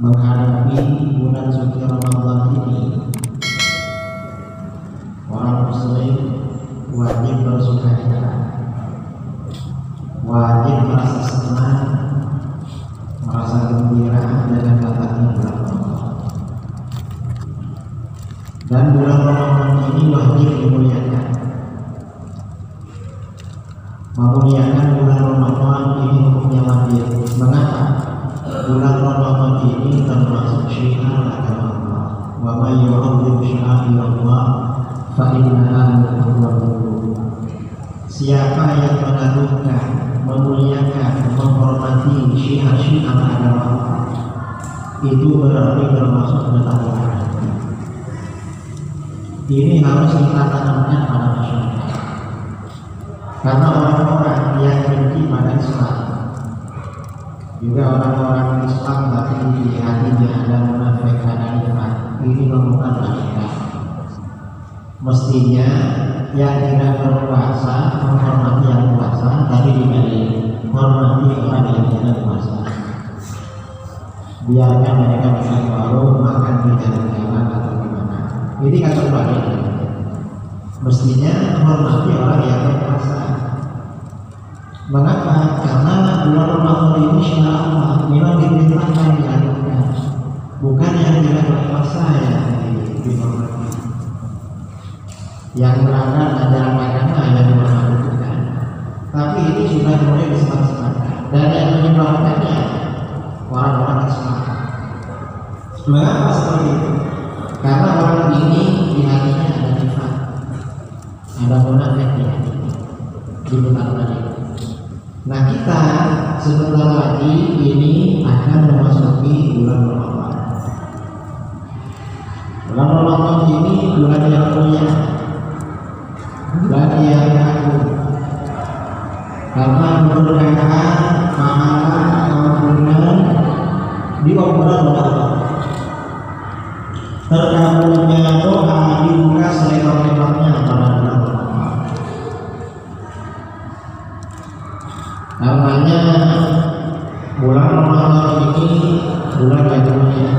menghadapi bulan suci Ramadan ini, orang muslim wajib bersukacita, wajib merasa senang, merasa gembira dengan datangnya bulan Ramadan. Dan bulan Ramadan ini wajib dimuliakan. Memuliakan bulan Ramadan ini hukumnya wajib. Mengapa? Bulan Ramadan ini termasuk syiar agama Allah. Wa may yu'azzim sya'airallah fa innaha min taqwal qulub. Siapa yang mengagungkan, memuliakan, menghormati syiar-syiar agama Allah, itu berarti termasuk ketakwaan. Ini harus kita tanamkan pada masyarakat. Karena orang-orang yang benci pada Islam, juga orang-orang Islam tapi di hatinya ada munafik, ada nifaq, ini merupakan wanita. Mestinya yang tidak berpuasa menghormati yang puasa, tapi dibalik hormati orang yang tidak puasa. Biarkan mereka makan warung, makan di jalan-jalan atau gimana. Ini kan terbalik. Mestinya menghormati orang yang berpuasa. Mengapa? Karena bulan Ramadan ini syiar Allah, memang diperintahkan dilakukan, bukan yang tidak berpuasa yang dihormati. Yang melanggar ajaran agama yang diperlakukan. Tapi ini sudah mulai disebar-sebarkan. Dan yang menyebarkannya orang-orang Islam. Mengapa seperti itu? Karena orang ini di hatinya ada nifaq, ada munafik di hatinya, di benar-benar itu. Nah, kita sebentar lagi ini akan memasuki bulan Ramadan. Bulan Ramadan ini bulan yang mulia, bulan yang agung. Karena berkaitan pahala ampunan di bulan Ramadan. Terkabulnya doa dibuka selebar-lebarnya pada bulan Ramadan. Karenanya bulan Ramadan ini bulan yang mulia.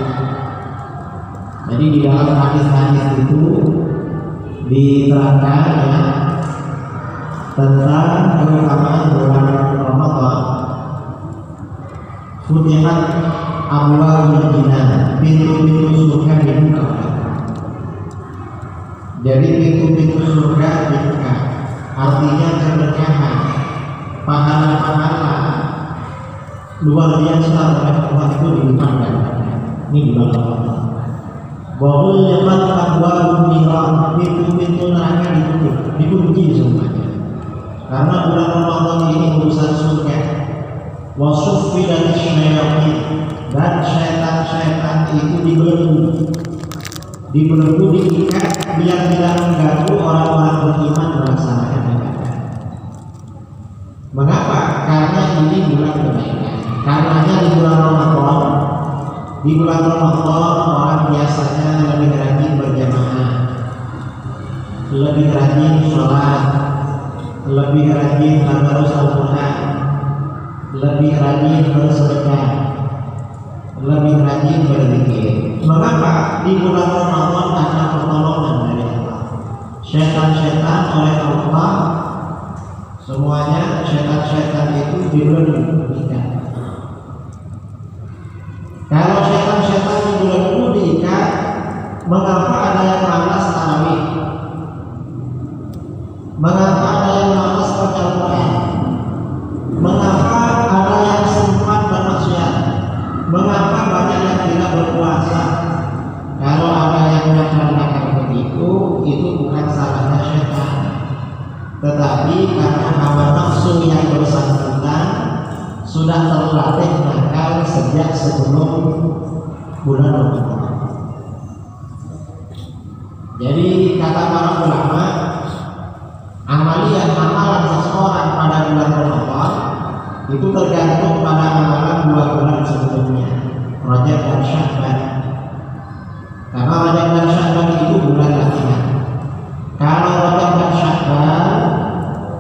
Jadi di dalam hadis-hadis itu diterangkan ya tentang keutamaan bulan Ramadan. Futihat abwaabul jinan, pintu-pintu surga dibuka. Jadi pintu-pintu surga dibuka, artinya keberkahan, pahala-pahala luar biasa oleh Allah itu dilimpahkan. Ini bulan Ramadan. Bahwa lebat abwaabun niran, pintu-pintu neraka ditutup, dikunci semuanya. Karena bulan Ramadan ini urusan surga. Wasuffidat syayatin, dan syaitan-syaitan itu dibelenggu, diikat biar tidak mengganggu orang-orang beriman melaksanakan ibadah. Mengapa? Karena ini bulan kebaikan. Karenanya di bulan Ramadan orang biasanya lebih rajin berjamaah, lebih rajin sholat, lebih rajin tadarus Al-Quran, lebih rajin bersedekah, lebih rajin berzikir. Mengapa? Di bulan Ramadan ada pertolongan dari Allah. Syaitan-syaitan oleh Allah semuanya, syaitan-syaitan itu dibelenggu. Kalau syaitan-syaitan dibelenggu diikat, mengapa ada yang malas tarawih? Mengapa ada yang malas baca Al-Quran? Mengapa ada yang sempat bermaksiat? Mengapa banyak yang tidak berpuasa? Kalau ada yang melakukan begitu, itu bukan salahnya syaitan, tetapi karena hawa nafsu yang bersangkutan sudah terlatih nakal sejak sebelum bulan Ramadan. Jadi kata para ulama, amalan seseorang pada bulan Ramadan itu tergantung pada amalan 2 bulan sebelumnya, Rajab dan Sya'ban. Karena Rajab dan Sya'ban itu bulan latihan. Kalau Rajab dan Sya'ban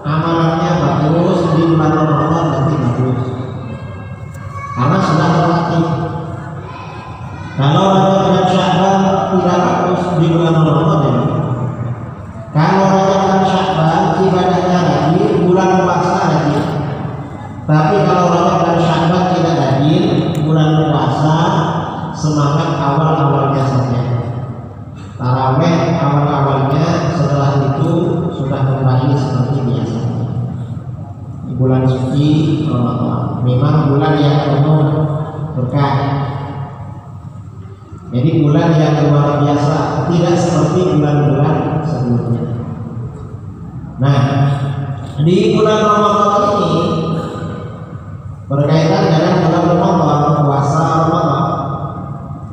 amalannya bagus, di bulan Ramadan berarti bagus, karena sudah terlatih. bulan Ramadan ini. Kalau Rajab dan Sya'ban ibadahnya rajin, bulan puasa rajin. Tapi kalau Rajab dan Sya'ban tidak rajin, bulan puasa semangat awal-awalnya saja. Tarawih awal-awalnya, setelah itu sudah kembali seperti biasanya. Di bulan suci Ramadan memang bulan yang penuh berkah. Jadi bulan yang luar biasa, tidak seperti bulan-bulan sebelumnya. Nah, di bulan Ramadan ini berkaitan dengan bulan Ramadan, puasa Ramadan,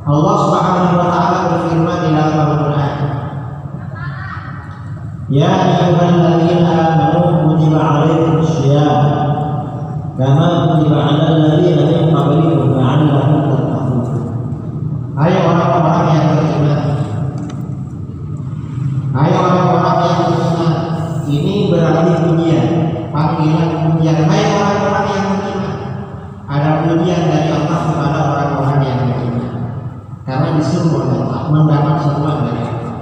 Allah Subhanahu wa taala berfirman di dalam Al-Qur'an, "Ya ayyuhalladzina amanu kutiba 'alaikumus syiyam kama kutiba 'alal ladzina min qablikum la'allakum tattaqun." Hai orang-orang yang beriman, hai orang-orang yang beriman, ini berarti pujian, panggilan pujian. Hai orang-orang yang beriman, ada pujian dari Allah kepada orang-orang yang beriman, karena disuruh oleh Allah mendapat seruan dari Allah.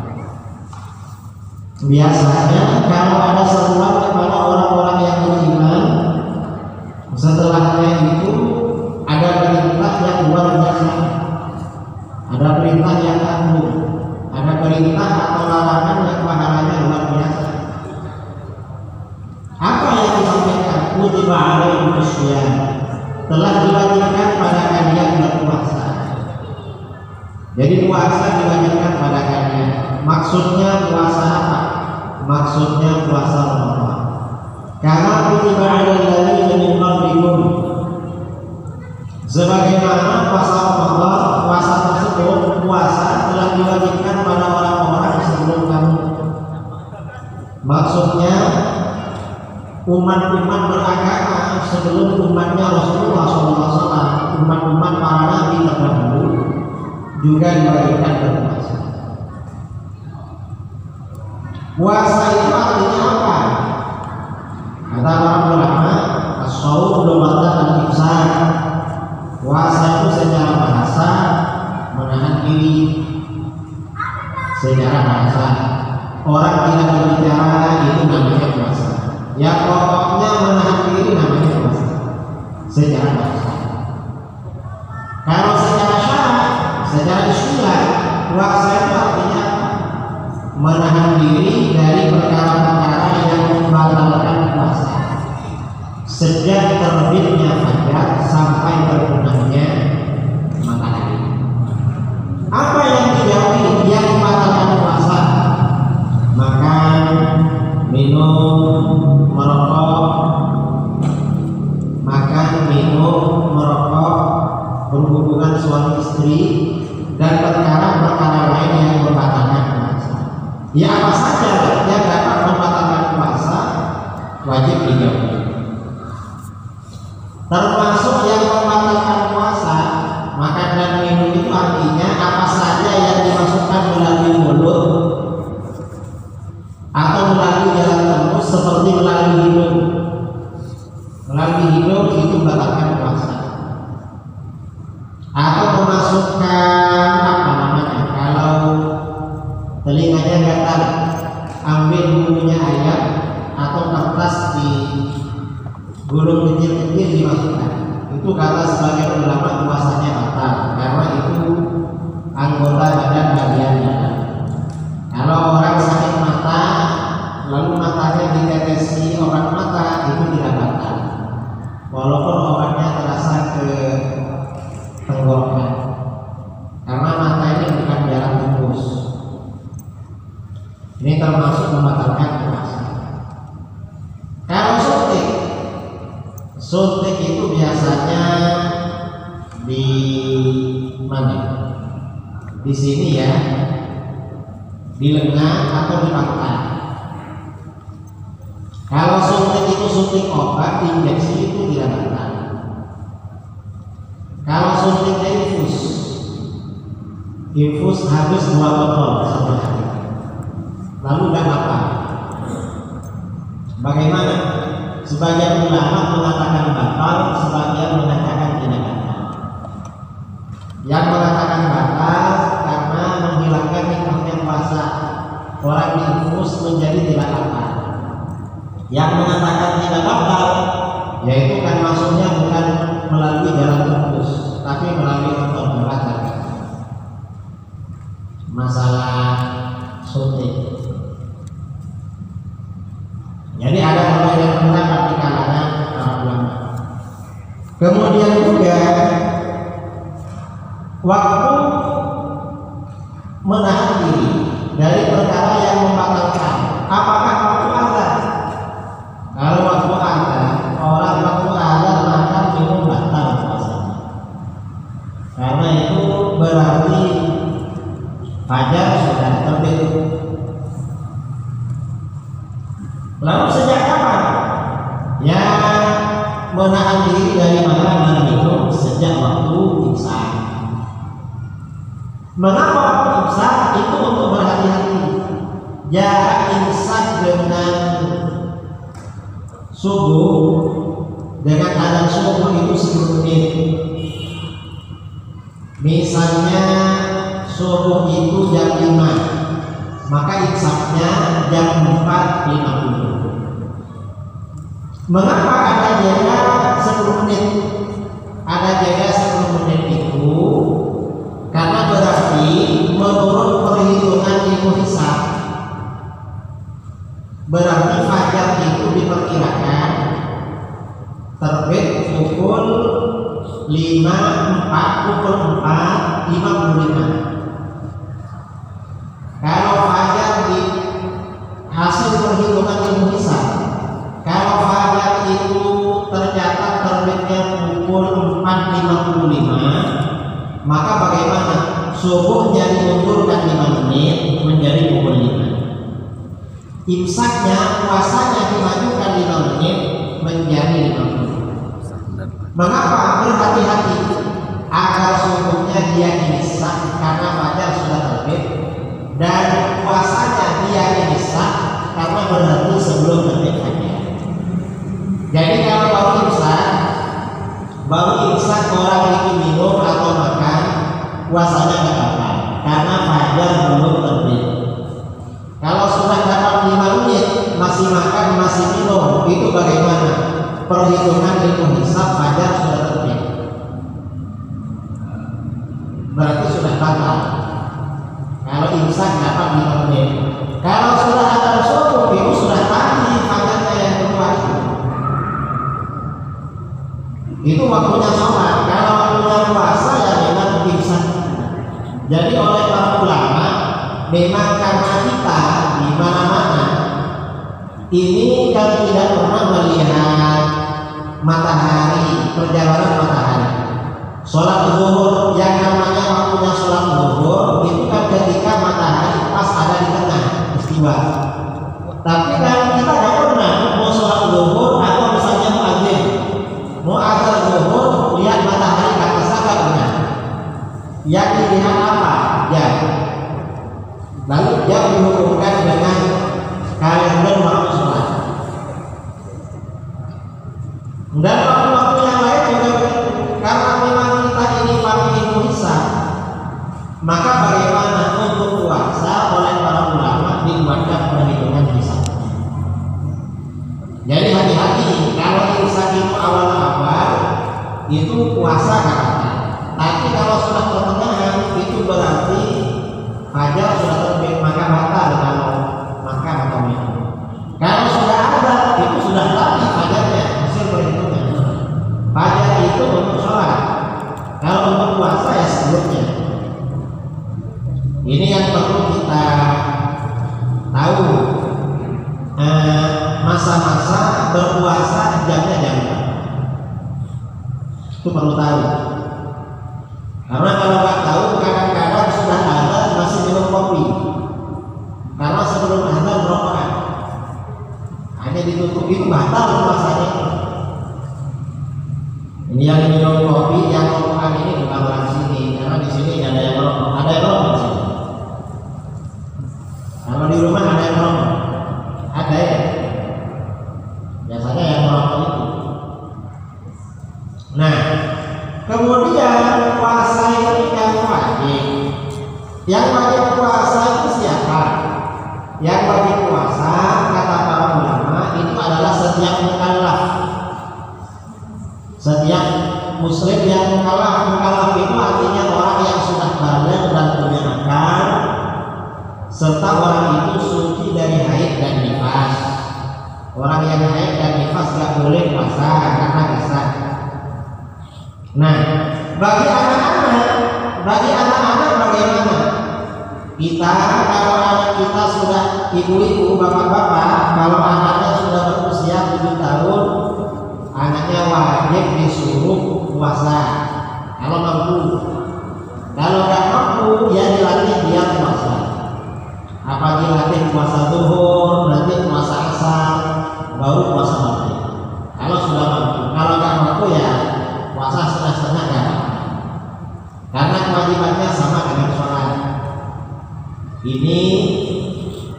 Biasanya kalau ada seruan kepada orang-orang yang beriman, setelahnya itu ada perintah yang luar biasa. Ada perintah yang agung, ada perintah atau larangan yang pahalanya luar biasa. Apa yang disampaikan? Kutiba 'alaikumus syiyam, telah diwajibkan pada kalian berpuasa. Jadi puasa diwajibkan pada kalian. Maksudnya puasa apa? Maksudnya puasa Ramadan. Karena kutiba 'alal ladzina min qablikum, sebagaimana puasa Ramadan, puasa tersebut, puasa telah diwajibkan pada orang-orang sebelum kamu. Maksudnya umat-umat beragama sebelum umatnya Rasulullah SAW, umat-umat para nabi terdahulu juga diwajibkan berpuasa. Puasa itu artinya apa? Kata para ulama, as-shaum lughatan al-imsak. Puasa itu secara bahasa menahan diri. Secara bahasa orang tidak berbicara, itu namanya puasa. Ya pokoknya menahan diri namanya puasa secara bahasa. Kalau secara syarak, secara istilah, puasa itu artinya menahan diri dari perkara-perkara yang membatalkan puasa sejak terbitnya fajar sampai terbenamnya matahari. Apa yang dijauhi yang membatalkan puasa? Makan, minum, merokok, makan, minum, merokok, berhubungan suami istri, dan perkara-perkara lain yang membatalkan puasa. Ya apa saja yang dapat membatalkan puasa wajib dijauhi. Termasuk yang membatalkan puasa, makan dan minum itu artinya apa saja yang dimasukkan melalui mulut atau melalui jalan tembus seperti melalui hidung. Melalui hidung itu membatalkan puasa. Atau memasukkan apa namanya? Kalau telinganya gatal, ambil bulunya ayam atau kertas di gulung kecil-kecil dimasukkan. Itu kata sebagian ulama puasanya batal karena itu anggota badan bagian dalam. Kalau orang sakit mata lalu matanya ditetesi obat mata, itu tidak batal walaupun obatnya terasa ke tenggorokan, karena mata ini bukan jalan tembus. Ini termasuk membatalkan puasa. Kalau suntik itu biasanya di mana? Di sini ya, di lengan atau di pangkal. Kalau suntik itu suntik obat, injeksi itu tidak batal. Kalau suntiknya infus habis 2 botol satu hari, lalu tidak apa? Bagaimana? Sebagian ulama mengatakan batal, sebagian mengatakan tidak batal. Yang mengatakan batal karena menghilangkan nikmatnya puasa Yang mengatakan tidak batal, yaitu kan maksudnya bukan melalui jalan tembus, tapi melalui otot belakang. Masalah suntik. Jadi ada perbedaan pendapat di kalangan para ulama. Kemudian juga waktu menahan diri dari perkara yang membatalkan. Apakah waktu azan? Kalau waktu azan, orang waktu azan makan minum batal puasanya. Karena itu berarti fajar sudah terbit. Lalu sejak kapan? Ya, menahan diri dari makan dan minum sejak waktu imsak. Mengapa waktu imsak? Itu untuk berhati-hati. Jarak imsak dengan subuh, dengan adzan subuh itu 10 menit. Misalnya subuh itu jam 5, maka imsaknya jam 4.50. Mengapa ada jeda 10 menit? Ada jeda 10 menit itu karena berarti menurut perhitungan ilmu hisab, berarti fajar itu diperkirakan terbit pukul 4:55. Kalau fajar di hasil perhitungan ilmu hisab, kalau fajar itu tercatat terbitnya pukul 4.55, maka bagaimana? Subuh jadi mundurkan 5 menit menjadi pukul 5. Imsaknya, puasanya dimajukan 5 menit menjadi 5 menit. Mengapa? Berhati-hati agar subuhnya dia imsak karena fajar sudah terbit, dan puasanya dia imsak karena berarti sebelum terbit fajar. Jadi kalau baru imsak orang itu minum atau makan, puasanya nggak apa-apa karena fajar belum terbit. Kalau sudah dapat 5 menit masih makan masih minum, itu bagaimana? Perhitungan ilmu hisab fajar sudah terbit, berarti sudah batal. Kalau imsak dapat 5 menit, kalau sudah ada subuh itu sudah tadi fajarnya yang keluar. Itu waktunya sholat. Kalau waktunya puasa ya memang imsak. Jadi oleh para ulama, memang karena kita di mana-mana ini kan tidak pernah melihat matahari, perjalanan matahari. Sholat zuhur, yang namanya waktunya sholat zuhur itu kan ketika matahari pas ada di tengah istiwa. Tapi kan kita tidak pernah mau sholat zuhur atau misalnya mau azan zuhur lihat matahari ke atas enggak. Yang dilihat apa? Jam. Lalu jam dihubungkan dengan kalender waktu sholat. Dan waktu-waktu yang lain juga begitu. Karena memang kita ini pakai ilmu hisab, maka bagaimana untuk puasa oleh para ulama dibuatkan perhitungan hisab. Jadi hati-hati kalau imsak itu awal-awal itu puasa kata. Tapi kalau sudah pertengahan itu berarti fajar sudah terbit, maka batal kalau makan atau minum. Kalau sudah ada itu sudah tadi fajarnya hasil perhitungan. Fajar itu untuk sholat. Kalau untuk puasa ya sebelumnya. Ini yang perlu kita tahu. Masa-masa berpuasa jamnya jam berapa? Itu perlu tahu. Karena kalau nggak tahu kadang-kadang sudah ada masih minum kopi. Karena sebelum azan rokokan. Hanya ditutup itu batal puasanya. Ini yang minum kopi, yang rokokan ini bukan orang sini. Karena di sini ada yang merokok, ada yang merokok di sini. Kalau di rumah ada yang merokok, ada ya. Biasanya yang merokok itu. Nah, kemudian puasa ini yang wajib. Yang wajib puasa itu siapa? Yang wajib puasa kata para ulama itu adalah mukallaf itu artinya orang yang sudah baligh dan punya akal, serta orang itu suci dari haid dan nifas. Orang yang haid dan nifas gak boleh puasa karena dosa. Nah, bagi anak-anak bagaimana? Kita kalau anak kita sudah ibu-ibu, bapak-bapak, kalau anaknya sudah berusia 7 tahun, anaknya wajib disuruh puasa kalau mampu. Kalau nggak mampu, ya dilatih dia puasa. Apa dilatih puasa zuhur, nanti puasa asar, baru puasa maghrib. Kalau sudah mampu, kalau nggak mampu ya puasa setengah-setengah ya. Karena kewajibannya sama dengan sholat. Ini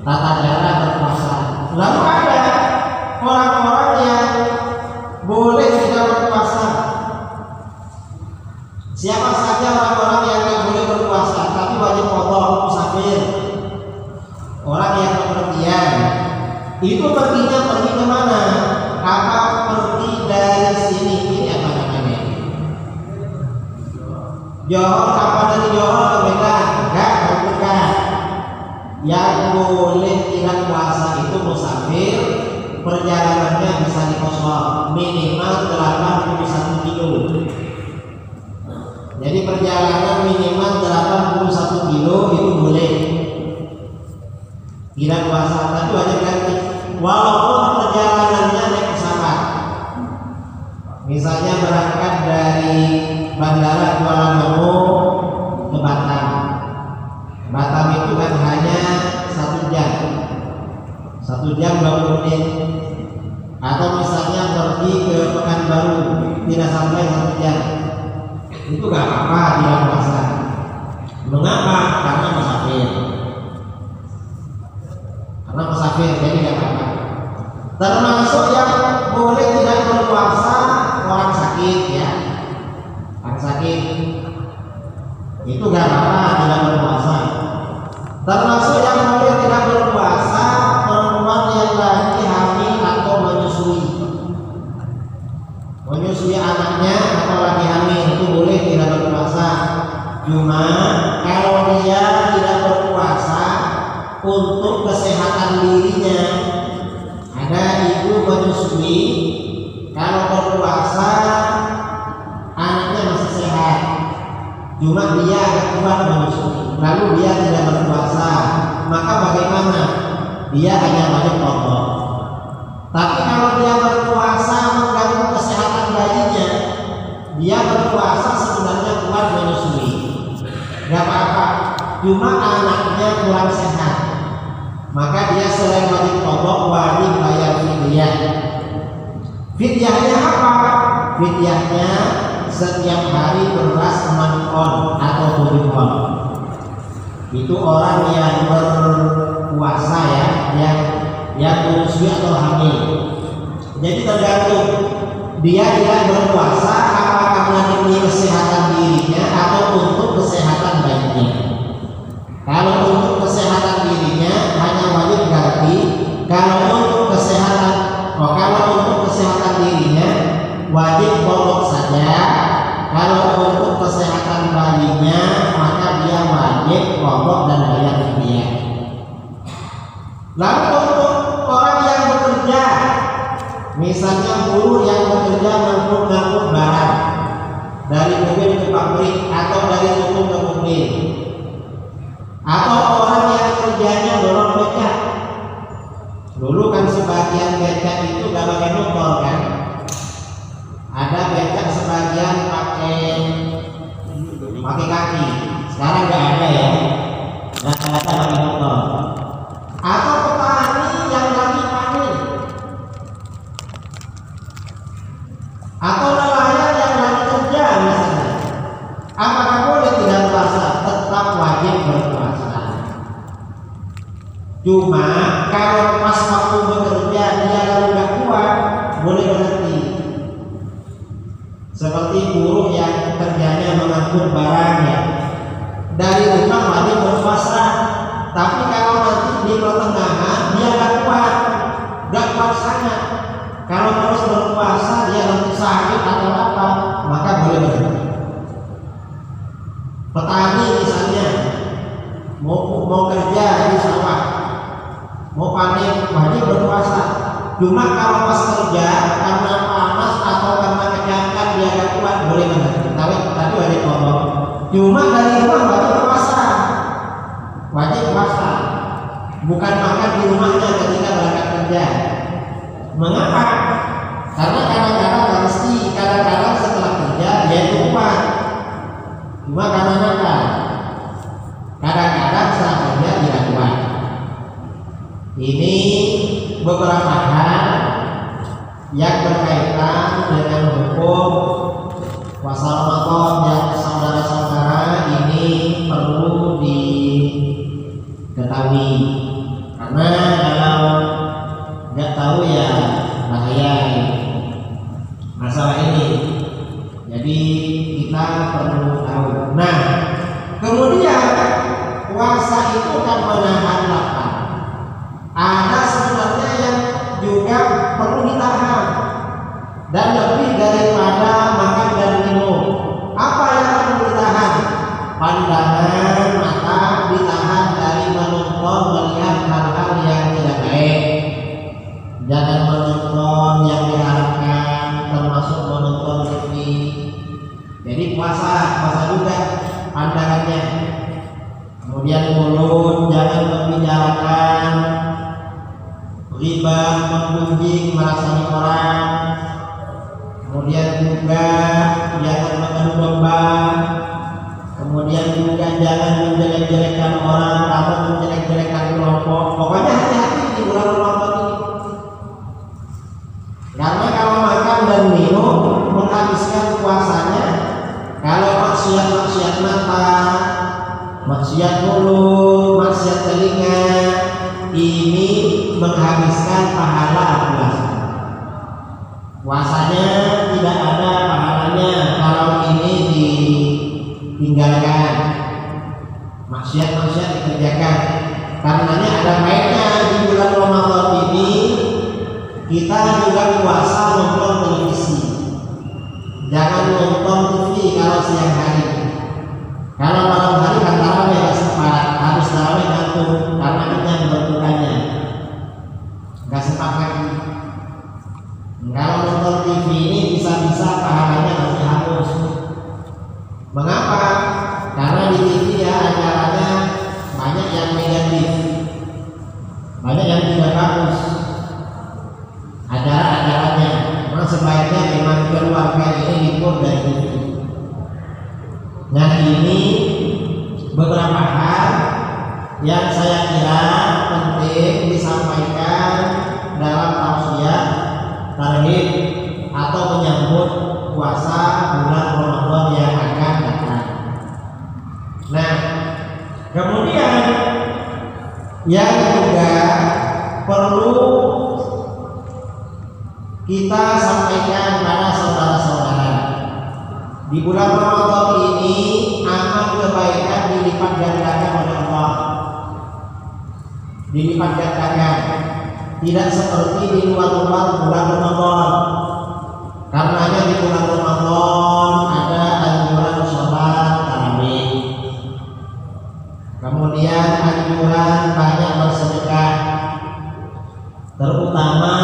tata cara berpuasa. Lalu ada orang-orang yang boleh tidak berpuasa. Siapa saja orang-orang yang tidak boleh berpuasa tapi wajib qadha musafir. Orang yang bepergian. Itu perginya pergi ke mana? Apa pergi dari sini? Ini apa namanya? Johor, apa dari Johor ke Medan? Enggak, bukan. Yang boleh tidak puasa itu musafir, perjalanannya bisa dikosor minimal 81 kilo. Jadi perjalanan minimal 81 kilo itu boleh tidak puasa, tapi wajib ganti walaupun perjalanannya naik pesawat. Misalnya berangkat dari Bandara Kuala Lumpur ke Batam. Batam itu kan hanya 1 jam 20 menit. Atau misalnya pergi ke Pekanbaru tidak sampai 1 jam, itu gak apa-apa tidak puasa. Mengapa? Karena musafir, jadi gak apa-apa. Termasuk yang boleh tidak berpuasa orang sakit ya. Orang sakit itu gak apa-apa tidak berpuasa. Termasuk yang boleh tidak berpuasa perempuan yang lagi hamil atau menyusui anaknya atau lagi hamil, itu boleh tidak berpuasa. Cuma kalau dia tidak berpuasa untuk kesehatan dirinya, ada ibu menyusui, kalau berpuasa anaknya masih sehat, cuma dia agak kuat menyusui, lalu dia tidak berpuasa, maka bagaimana? Dia hanya wajib qadha. Tapi kalau dia berpuasa mengganggu kesehatan bayinya, dia berpuasa sebenarnya kuat menyusui, gak apa-apa, cuma anaknya kurang sehat, maka dia selain wajib qadha, wajib bayar fidyah. Fidyahnya apa? Fidyahnya setiap hari beras 6 on atau 7 on. Itu orang yang berpuasa ya, yang menyusui atau hamil. Jadi tergantung dia tidak berpuasa apakah karena demi kesehatan dirinya atau untuk kesehatan bayinya. Kalau untuk kesehatan dirinya hanya wajib ganti. Kalau untuk kesehatan dirinya wajib pokok saja. Kalau untuk kesehatan bayinya maka dia wajib pokok dan bayar fidyah. Lalu untuk orang yang bekerja, misalnya buruh yang bekerja ngangkut barang dari mobil ke pabrik atau dari toko ke mobil, atau orang yang kerjanya dorong becak. Dulu kan sebagian becak itu gak pakai motor kan, ada becak sebagian pakai kaki. Sekarang gak ada ya, rata-rata pakai motor. Atau petani yang lagi panen, atau nelayan yang lagi kerja misalnya, apakah boleh tidak puasa? Tetap wajib berpuasa. Cuma kalau pas waktu bekerja dia lalu gak kuat, boleh berhenti. Seperti buruh yang kerjanya mengangkut barang ya, dari rumah wajib berpuasa. Tapi kalau nanti di pertengahan dia gak kuat sangat, kalau terus berpuasa dia nanti sakit atau apa, maka boleh berhenti. mau kerja di sawah, mau panen, wajib berpuasa. Cuma kalau pas kerja karena panas atau karena kecakan dia gak kuat boleh banget. Tapi wajib ngomong. Cuma dari rumah wajib puasa. Wajib puasa. Bukan makan di rumahnya ketika berangkat kerja. Mengapa? Karena kadang-kadang gak mesti, kadang-kadang setelah kerja dia itu kuat. Cuma karena makan. Kadang-kadang setelah kerja tidak kuat. Ini beberapa hal yang berkaitan dengan hukum puasa Ramadan yang saudara-saudara ini perlu diketahui, karena kalau nggak tahu ya bahaya masalah ini. Jadi kita perlu tahu. Nah, kemudian puasa itu kan menahan lapar. Ada sebenarnya yang juga perlu ditahan, dan lebih daripada makan dan minum. Apa yang perlu ditahan? Pandangan mata ditahan dari menonton, melihat hal-hal yang tidak baik. Jangan menonton yang diharapkan, termasuk menonton TV. Jadi puasa juga pandangannya. Kemudian mulut jangan membicarakan riba, menggunjing, merasani orang. Kemudian juga jangan mengadu domba. Kemudian juga jangan menjelek-jelekan orang atau menjelek-jelekan kelompok. Pokoknya hati-hati di bulan Ramadan ini. Karena kalau makan dan minum menghabiskan puasanya, kalau maksiat mata, maksiat mulut, maksiat telinga, ini menghabiskan pahala puasa. Puasanya tidak ada pahalanya kalau ini ditinggalkan, maksiat dikerjakan. Karenanya ada baiknya di bulan Ramadan ini kita juga puasa nonton televisi. Jangan nonton TV kalau siang hari. Kalau malam hari kan tarawih harus tarawih ngantuk karena kenyang berbukannya. Nggak sempat lagi. Kalau nonton TV ini bisa-bisa pahalanya masih hangus. Mengapa? Karena di TV ya acaranya banyak yang negatif, banyak yang tidak bagus acara-acaranya. Memang sebaiknya memang keluarga ini libur dari TV. Nah, ini beberapa hal yang saya kira penting disampaikan dalam tausiah tarhib atau menyambut puasa bulan Ramadan yang akan datang. Nah, kemudian yang juga perlu kita sampaikan pada saudara-saudara, di bulan Ramadan ini amal kebaikan dilipat gandakan oleh Allah. Dilipat gandakan. Tidak seperti di luar-luar bulan Ramadan. Karenanya di bulan Ramadan ada anjuran sholat tarawih. Kemudian anjuran banyak bersedekah, terutama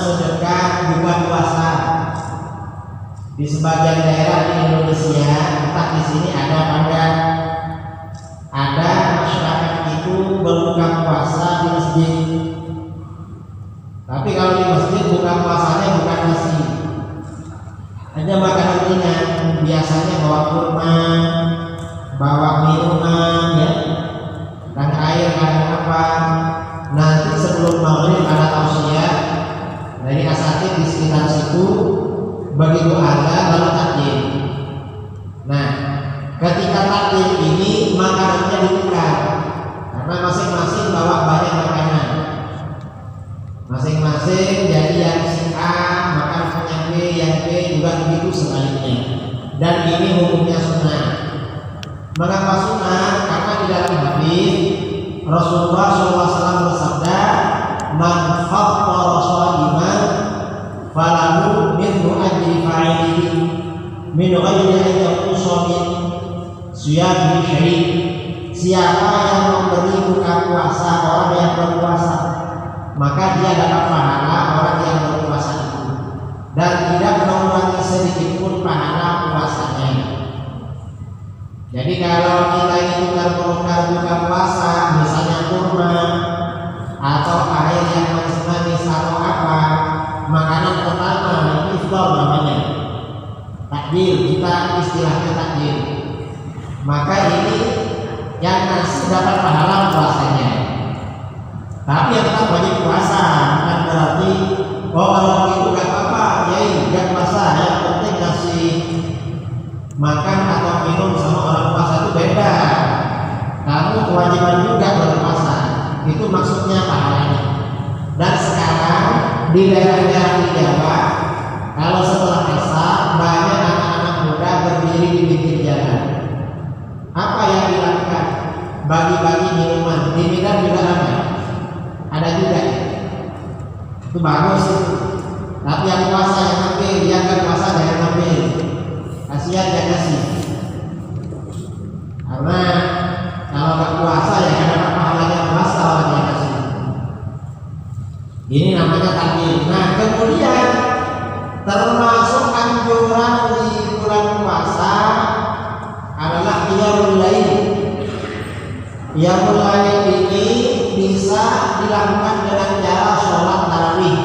sedekah buka puasa. Di sebagian daerah di Indonesia, entah di sini ada apa enggak, ada masyarakat itu berbuka puasa di masjid. Tapi kalau di masjid buka puasanya bukan nasi, hanya makanan ringan. Biasanya bawa kurma, bawa minuman, ya, dan air kadang apa. Nanti sebelum maghrib ada tausiah dari asatid di sekitar situ. Begitu ada lalu takjil. Nah, ketika takjil ini makanannya ditukar, karena masing-masing bawa banyak makanan. Masing-masing jadi yang si A makan yang B, yang B juga begitu sebaliknya. Dan ini hukumnya sunnah. Mengapa sunnah? Karena di dalam hadis Rasulullah SAW bersabda, "Man fattara sha'iman falahu mithlu ajri fa'ilihi min ghairi an yanqusa min siyamihi syai'." siapa yang memberi buka puasa orang yang berpuasa, maka dia dapat pahala orang yang berpuasa itu, dan tidak mengurangi sedikit pun pahala puasanya. Jadi kalau kita itu berbuka puasa, misalnya kurma atau air yang manis-manis atau apa, makanan pertama itu iftar namanya, takjil, kita istilahnya takjil. Maka ini yang nasi dapat pahala puasanya. Tapi yang tetap wajib puasa, bukan berarti kalau itu gak apa-apa, ya gak puasa, yang penting ngasih makan atau minum sama orang puasa itu beda. Kamu kewajiban juga berpuasa, itu maksudnya pahalanya. Dan sekarang di daerah-daerah di Jawa, kalau setelah asar banyak anak-anak muda berdiri di pinggir jalan. Apa yang dilakukan? Bagi-bagi minuman. Di Medan juga ada juga. Itu bagus itu. Tapi yang puasa yang ambil, yang gak puasa jangan ambil. Kasihan ya kasih. Karena kalau gak puasa ya kan dapat pahalanya puasa orang yang kasih. Ini namanya takjil. Nah kemudian termasuk anjuran di bulan puasa adalah qiyamul lail. Qiyamul lail ini bisa dilakukan dengan cara sholat tarawih.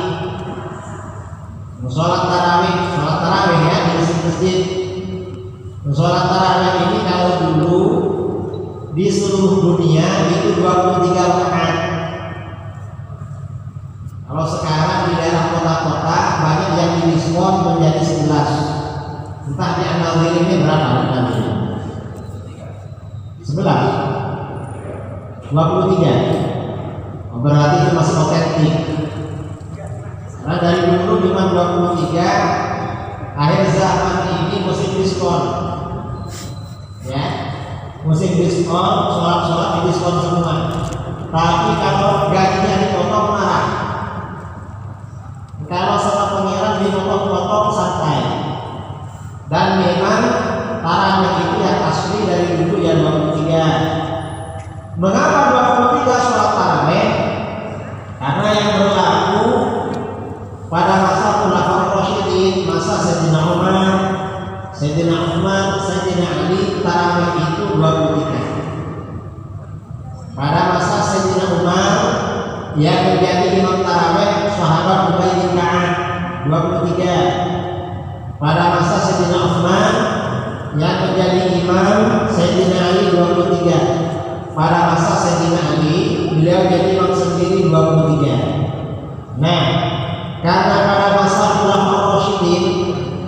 Sholat tarawih ya di masjid. Sholat tarawih ini kalau dulu di seluruh dunia itu 23 rakaat. Kalau sekarang di daerah kota-kota banyak yang didiskon menjadi 11. Entah di An-Nadir ini berapa nanti? 11, 23. Berarti itu masih otentik. Karena dari dulu cuma 23, akhir zaman ini musim diskon. Ya, musim diskon, sholat didiskon semua. Tapi kalau gajinya dipotong marah. Kalau sama pengiran dipotong-potong santai. Dan memang tarawih itu yang asli dari dulu ya 23. Mengapa 23 sholat tarawih? Karena yang berlaku pada masa Khulafaur Rasyidin, masa Sayyidina Umar, Sayyidina Utsman, Sayyidina Ali, tarawih itu 23. Pada masa Sayyidina Umar yang menjadi imam tarawih sahabat Ubay bin Ka'ab 23. Pada masa Sayyidina Utsman yang menjadi imam Sayyidina Ali 23. Pada masa Sayyidina Ali beliau jadi imam sendiri 23. Nah, karena pada masa Khulafaur Rasyidin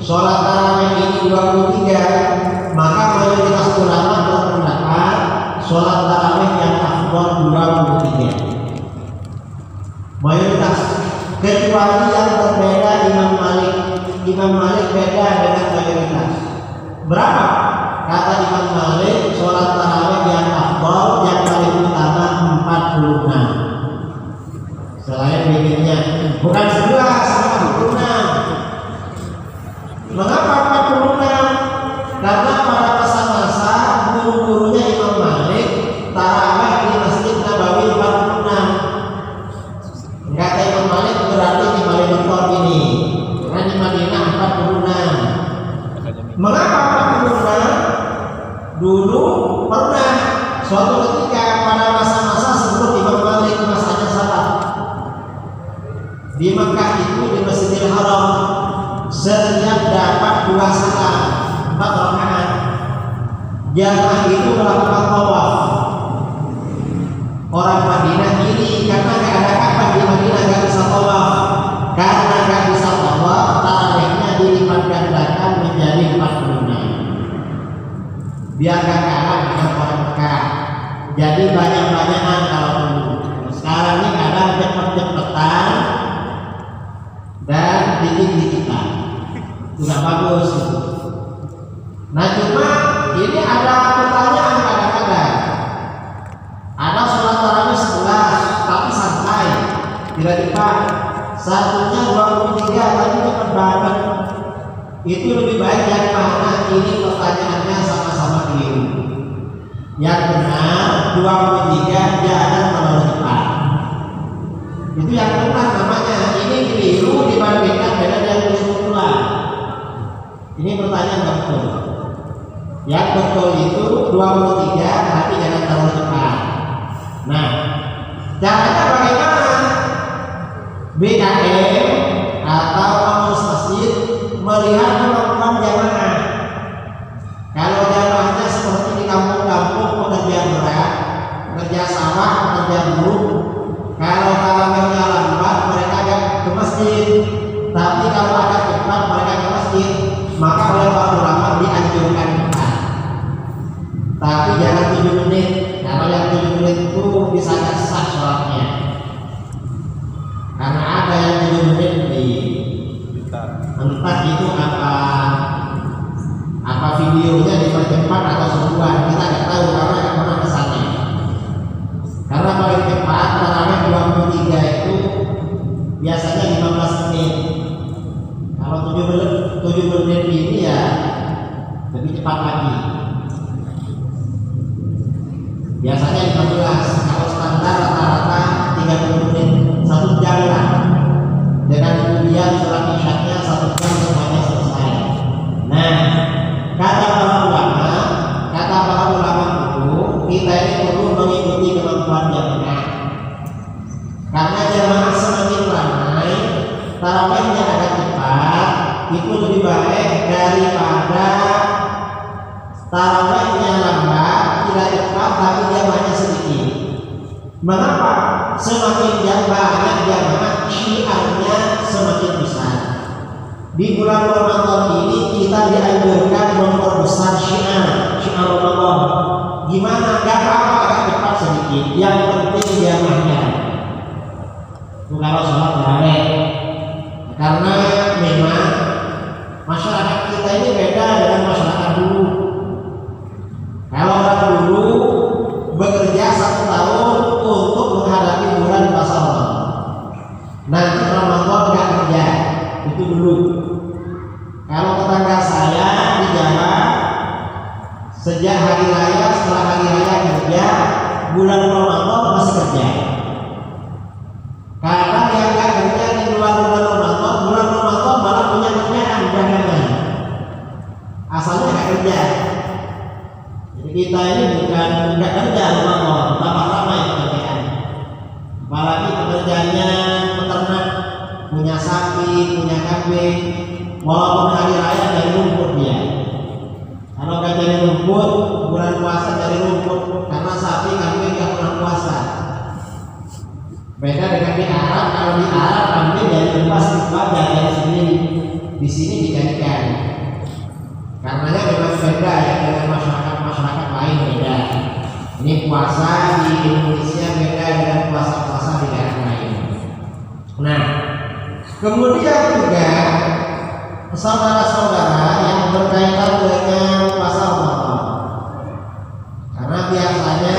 sholat tarawih ini 23, maka mayoritas ulama berpendapat sholat tarawih yang afdal 23. Mayoritas, kecuali yang berbeda Imam Malik. Imam Malik beda dengan mayoritas. Berapa? Kata Imam Malik, sholat tarawih yang afdal yang paling utama 46. Selain bikinnya bukan 11, 46. Mengapa 46? Karena pada masa-masa guru-gurunya Imam Malik tarawih di Masjid Nabawi 46. Kata Imam Malik berarti di Malibutur ini, karena di Madinah 46. Mengapa 46? Dulu pernah suatu ketika pada masa-masa sebelum Imam Malik masanya salah. Di Mekah itu di Masjidil Haram setiap dapat 2 salat 4 rakaat jamaah itu melakukan tawaf. Orang Madinah ini karena gak ada kapan di Madinah gak bisa tawaf, karena gak bisa tawaf tarawihnya dilipat gandakan menjadi 46 biar gak kalah dengan orang Mekah. Jadi banyak-banyakan kalau dulu. Sekarang ini kadang cepet-cepetan dan dikit-dikitan, tidak bagus gitu. Nah cuma ini ada pertanyaan kadang-kadang. Ada sholat tarawih 11 tapi santai, tiba-tiba satunya 23 tapi cepat banget. Itu lebih baik yang mana? Ini pertanyaannya sama-sama keliru. Yang benar 23 jangan terlalu cepat. Itu yang benar namanya. Ini keliru dibandingkan dengan yang kesimpulan. Ini pertanyaan betul. Yang betul itu 23 tapi jangan terlalu cepat. Nah, caranya bagaimana? BKM atau pengurus masjid melihat kemampuan jamaah. Kalau jamaahnya seperti di kampung-kampung pekerja berat, pekerja sawah, pekerja buruh, kalau tarawihnya lambat mereka agak ke masjid, tapi kalau agak cepat mereka ke masjid, maka oleh para ulama dianjurkan cepat. Tapi jangan 7 menit, karena yang 7 menit itu bisa agak sah sholatnya. Karena ada yang 7 menit di entah itu apa videonya dipercepat atau sebuah, kita nggak tahu karena nggak pernah kesannya. Karena paling cepat tarawih 23 itu biasanya 15 menit. Kalau 7 menit ini ya lebih cepat lagi. Biasanya 15, kalau standar rata-rata 30 menit, 1 jam lah. Dengan kemudian sholat isyaknya 1 jam semuanya selesai. Nah, kata para ulama itu kita ini perlu mengikuti kemampuan jamaah. Karena jamaah semakin ramai, tarawihnya agak cepat, itu lebih baik daripada tarawihnya lambat, tidak cepat tapi jamaahnya sedikit. Mengapa? Semakin banyak jamaah, syiarnya semakin besar. Di bulan Ramadan ini kita dianjurkan memperbesar syiar Ramadan. Gimana? Gak apa-apa agak cepat sedikit, yang penting jamaahnya. Itu kalau sholat tarawih. Karena memang masyarakat kita ini beda dengan masyarakat dulu. Kalau orang dulu bekerja 1 tahun untuk menghadapi bulan puasa Ramadan. Nanti Ramadan gak kerja, itu dulu. Kalau tetangga saya di Jawa, sejak hari raya, setelah hari raya kerja, bulan Ramadan masih kerja. Karena yang gak kerja di luar bulan Ramadan malah punya kerjaan belakangan. Asalnya gak kerja. Jadi kita ini bukan gak kerja Ramadan, tambah ramai pekerjaan. Apalagi pekerjaannya peternak, punya sapi, punya kambing, walaupun hari raya dari rumput dia. Kalau gak dari rumput, bulan puasa dari rumput, karena sapi kambing gak pernah puasa. Beda dengan di Arab. Kalau di Arab kambing dari lepas dari sendiri, di sini dijadikan. Karenanya memang beda ya dengan masyarakat lain beda. Ini puasa di Indonesia beda dengan puasa-puasa di daerah lain. Nah, kemudian juga saudara-saudara yang berkaitan dengan puasa Ramadan. Karena biasanya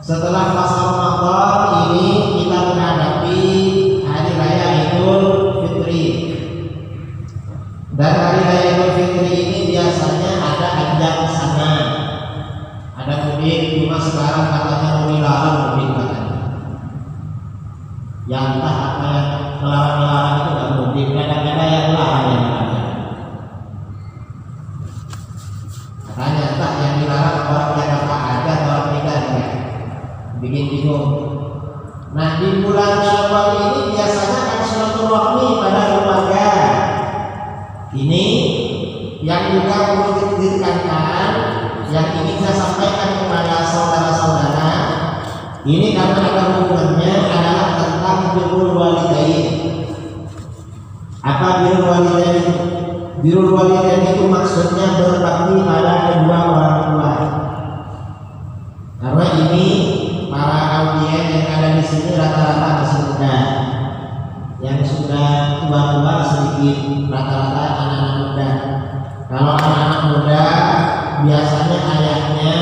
setelah puasa Ramadan ini kita menghadapi hari raya Idul Fitri. Dan hari raya Idul Fitri ini biasanya ada ajang sana, ada mudik. Cuma sekarang katanya mau dilarang mudik katanya. Yang entah apa yang melarang-larang itu nggak mudik, kadang-kadang yang larang yang ada. Katanya entah yang dilarang orang Jakarta aja atau orang Medan ya, bikin bingung. Nah, di bulan Syawal ini biasanya kan silaturahmi pada keluarga. Ini yang juga perlu ditekankan, yang ingin saya sampaikan kepada saudara-saudara. Ini karena ada hubungannya adalah tentang birrul walidain. Apa birrul walidain itu? Birrul walidain itu maksudnya berbakti pada kedua orang tua. Karena ini para audien yang ada di sini rata-rata masih muda. Yang sudah tua-tua sedikit, rata-rata anak-anak muda. Kalau anak-anak muda biasanya ayahnya,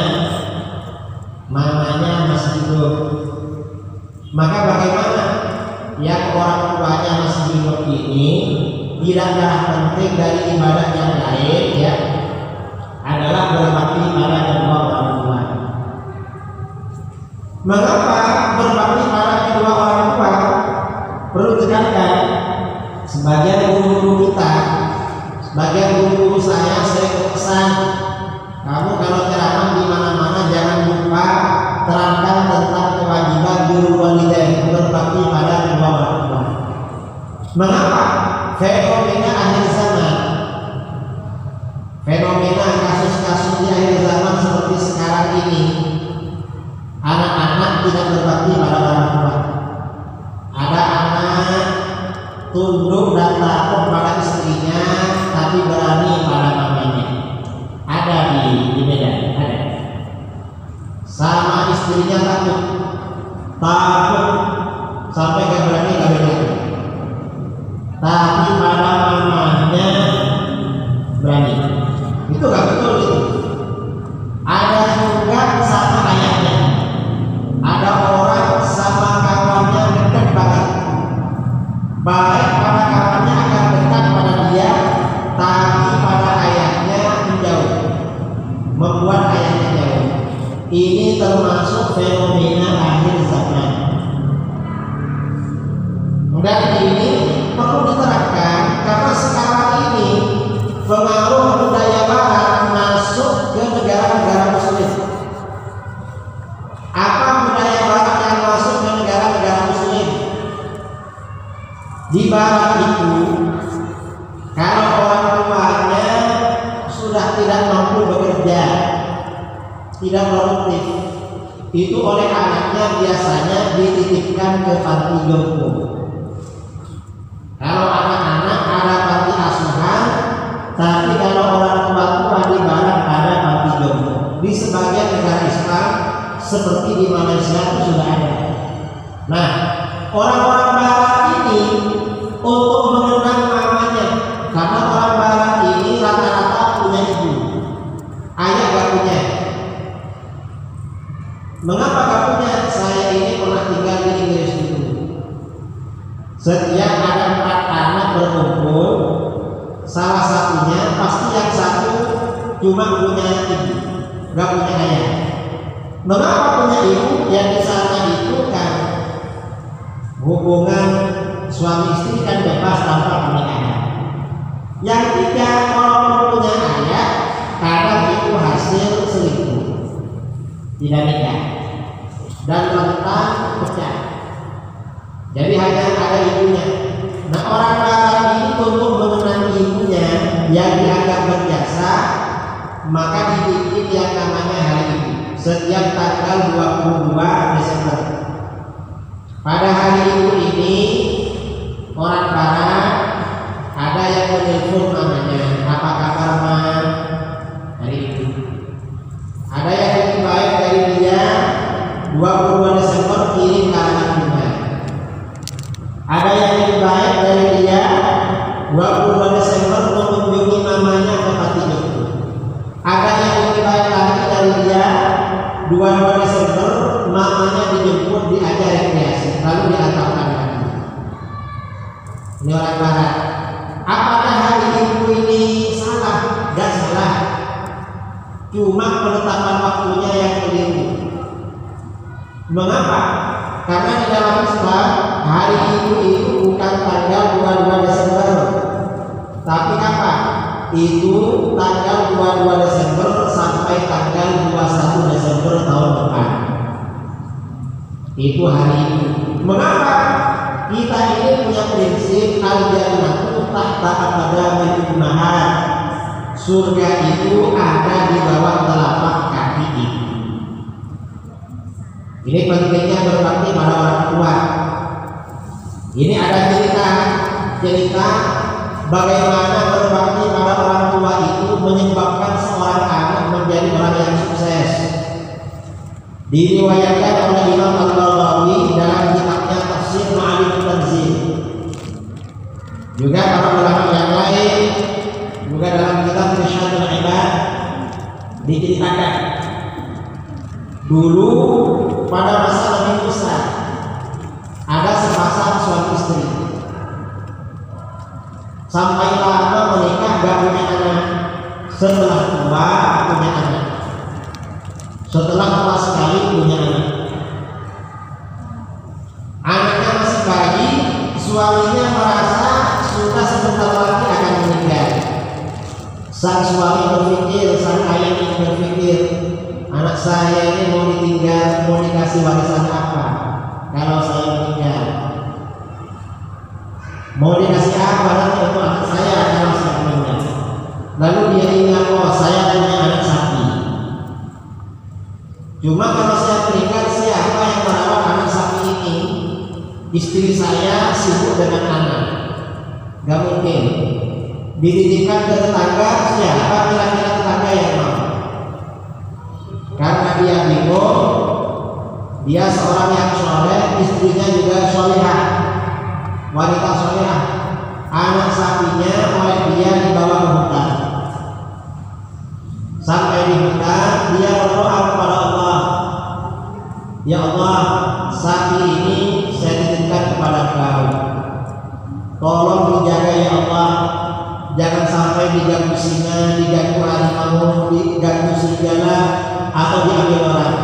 mamanya masih hidup. Maka bagaimana yang orang tuanya masih hidup ini tidak kalah penting dari ibadah yang lain ya, adalah berbakti pada kedua orang tua. Mengapa berbakti pada kedua orang tua? Perlu ditekankan, sebagian guru-guru kita, sebagian guru-guru saya pesan, kamu kalau ceramah di mana-mana jangan lupa terangkan tentang kewajiban guru walidain berbakti pada kedua orang tua. Mengapa? Fenomena akhir zaman, fenomena kasus-kasus di akhir zaman seperti sekarang ini, anak-anak tidak berbakti pada orang tua. Ada anak tunduk dan takut pada istrinya, tapi berani pada mamanya. Ada di Medan, ada. Sama istrinya takut sampai gak berani kawin lagi. Tapi pada mamanya berani. Itu gak betul itu. Ada juga sama ayahnya. Ada orang sama kawannya dekat banget. Baik pada kawannya akan dekat pada dia, tapi pada ayahnya menjauh, membuat ayahnya jauh. Ini termasuk fenomena akhir zaman. Dan ini perlu diterapkan karena sekarang ini pengaruh budaya barat masuk ke negara-negara muslim. Apa budaya barat yang masuk ke negara-negara muslim? Di barat itu, kalau orang tuanya sudah tidak mampu bekerja, tidak produktif, itu oleh anaknya biasanya dititipkan ke panti jompo. Kalau anak-anak ada panti asuhan, tapi kalau orang tua di barat ada panti jompo. Di sebagian negara Islam seperti di Malaysia itu sudah ada. Nah, orang-orang barat ini untuk mengenang mamanya, karena orang barat ini rata-rata punya ibu, ayah gak punya. Mengapa gak punya? Saya ini pernah tinggal di Inggris dulu. Setiap ada 4 anak berkumpul, salah satunya pasti yang satu cuma punya ibu, gak punya ayah. Mengapa punya ibu? Yang di sana itu kan hubungan suami istri kan bebas tanpa pernikahan. Yang tiga, kalau punya ayah, kadang itu hasil selingkuh, tidak nikah, dan rentan pecah. Jadi hanya ada ibunya. Nah, orang barat ini untuk mengenang ibunya yang dianggap berjasa, maka dibikin yang namanya hari ibu setiap tanggal 22 Desember. Pada hari ibu ini orang barat ada yang menelpon namanya, apa kabar ma, hari ibu. Ada yang lebih baik dari dia, 22 Desember kirim karangan bunga. Ada yang lebih baik dari dia, 22 Desember mengunjungi mamanya ke panti jompo. Ada yang lebih baik lagi dari dia, 22 Desember mamanya dijemput diajak rekreasi, lalu diantarkan lagi. Ini orang barat. Apakah hari ibu ini salah? Gak salah. Cuma penetapan waktunya yang keliru. Mengapa? Karena di dalam Islam hari ibu itu bukan tanggal 22 Desember, tapi apa? Itu tanggal 22 Desember sampai tanggal 21 Desember tahun depan. Itu hari ibu. Mengapa? Kita ini punya prinsip al-jannatu tahta aqdamil ummahat. Surga itu ada di bawah telapak kaki ibu. Ini pentingnya berbakti pada orang tua. Ini ada cerita bagaimana berbakti pada orang tua itu menyebabkan seorang anak menjadi orang yang sukses. Diriwayatkan oleh Imam Al-Baghawi dalam kitabnya Tafsir Ma'arif Tanzil. Juga para ulama yang lain, juga dalam kitab Irsyadul Ibad diceritakan dulu pada masa Nabi Musa ada sepasang suami istri. Sampai lama menikah gak punya anak. Setelah tua punya anak. Setelah tua sekali punya anak. Sang suami berpikir, sang ayah ini berpikir, anak saya ini mau ditinggal, mau dikasih warisan apa kalau saya meninggal? Mau dikasih apa nanti untuk anak saya kalau saya meninggal? Lalu dia ingat, oh saya punya anak sapi. Cuma kalau saya meninggal, siapa yang merawat anak sapi ini? Istri saya sibuk dengan anak, gak mungkin. Dititipkan ke tetangga, siapa kira-kira tetangga yang mau? Karena dia bingung, dia seorang yang soleh, istrinya juga solehah, wanita solehah. Anak sapinya oleh dia dibawa ke hutan. Sampai di hutan, dia berdoa kepada Allah, ya Allah, sapi ini saya titipkan kepada Kau. Tolong dijaga ya Allah. Jangan sampai diganggu singa, diganggu harimau, diganggu serigala, atau diambil orang.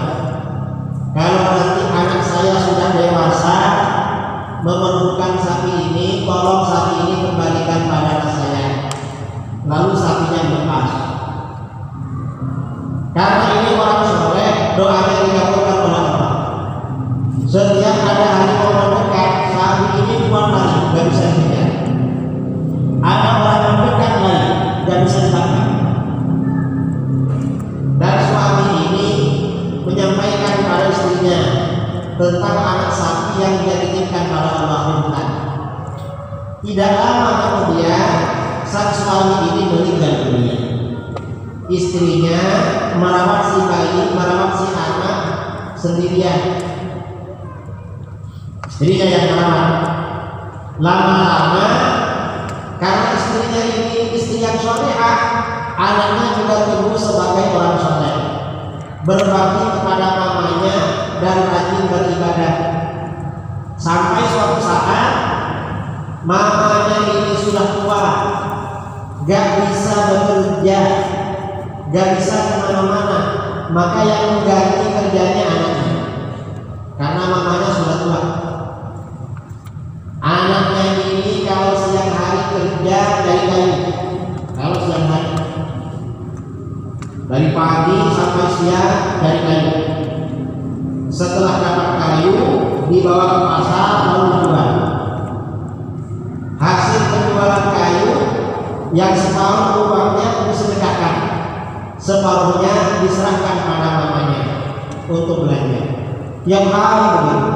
Kalau nanti anak saya sudah dewasa memerlukan sapi ini, tolong sapi ini kembalikan pada anak saya. Lalu sapinya lepas. Karena ini orang soleh, doanya dikabulkan oleh Allah. Setiap ada harimau mendekat, sapi ini keluar lari, gak bisa dikejar. Ada orang mendekat lagi, gak bisa ditangkap. Dan suami ini menyampaikan kepada istrinya tentang anak sapi yang dia titipkan pada Allah hutan. Tidak lama kemudian sang suami ini meninggal dunia. Istrinya merawat si bayi, merawat si anak sendirian. Istrinya yang merawat. Lama-lama karena istrinya ini istri yang solehah, anaknya juga tumbuh sebagai orang soleh, berbakti kepada mamanya dan rajin beribadah. Sampai suatu saat mamanya ini sudah tua, gak bisa bekerja, gak bisa kemana-mana, maka yang mengganti kerjanya anaknya, karena mamanya sudah tua. Anaknya ini kalau siang hari kerja dari kayu, kalau siang hari dari pagi sampai siang dari kayu. Setelah dapat kayu dibawa ke pasar lalu dijual. Hasil penjualan kayu yang separuh uangnya disedekahkan, separuhnya diserahkan pada mamanya untuk belanja. Yang hari begitu.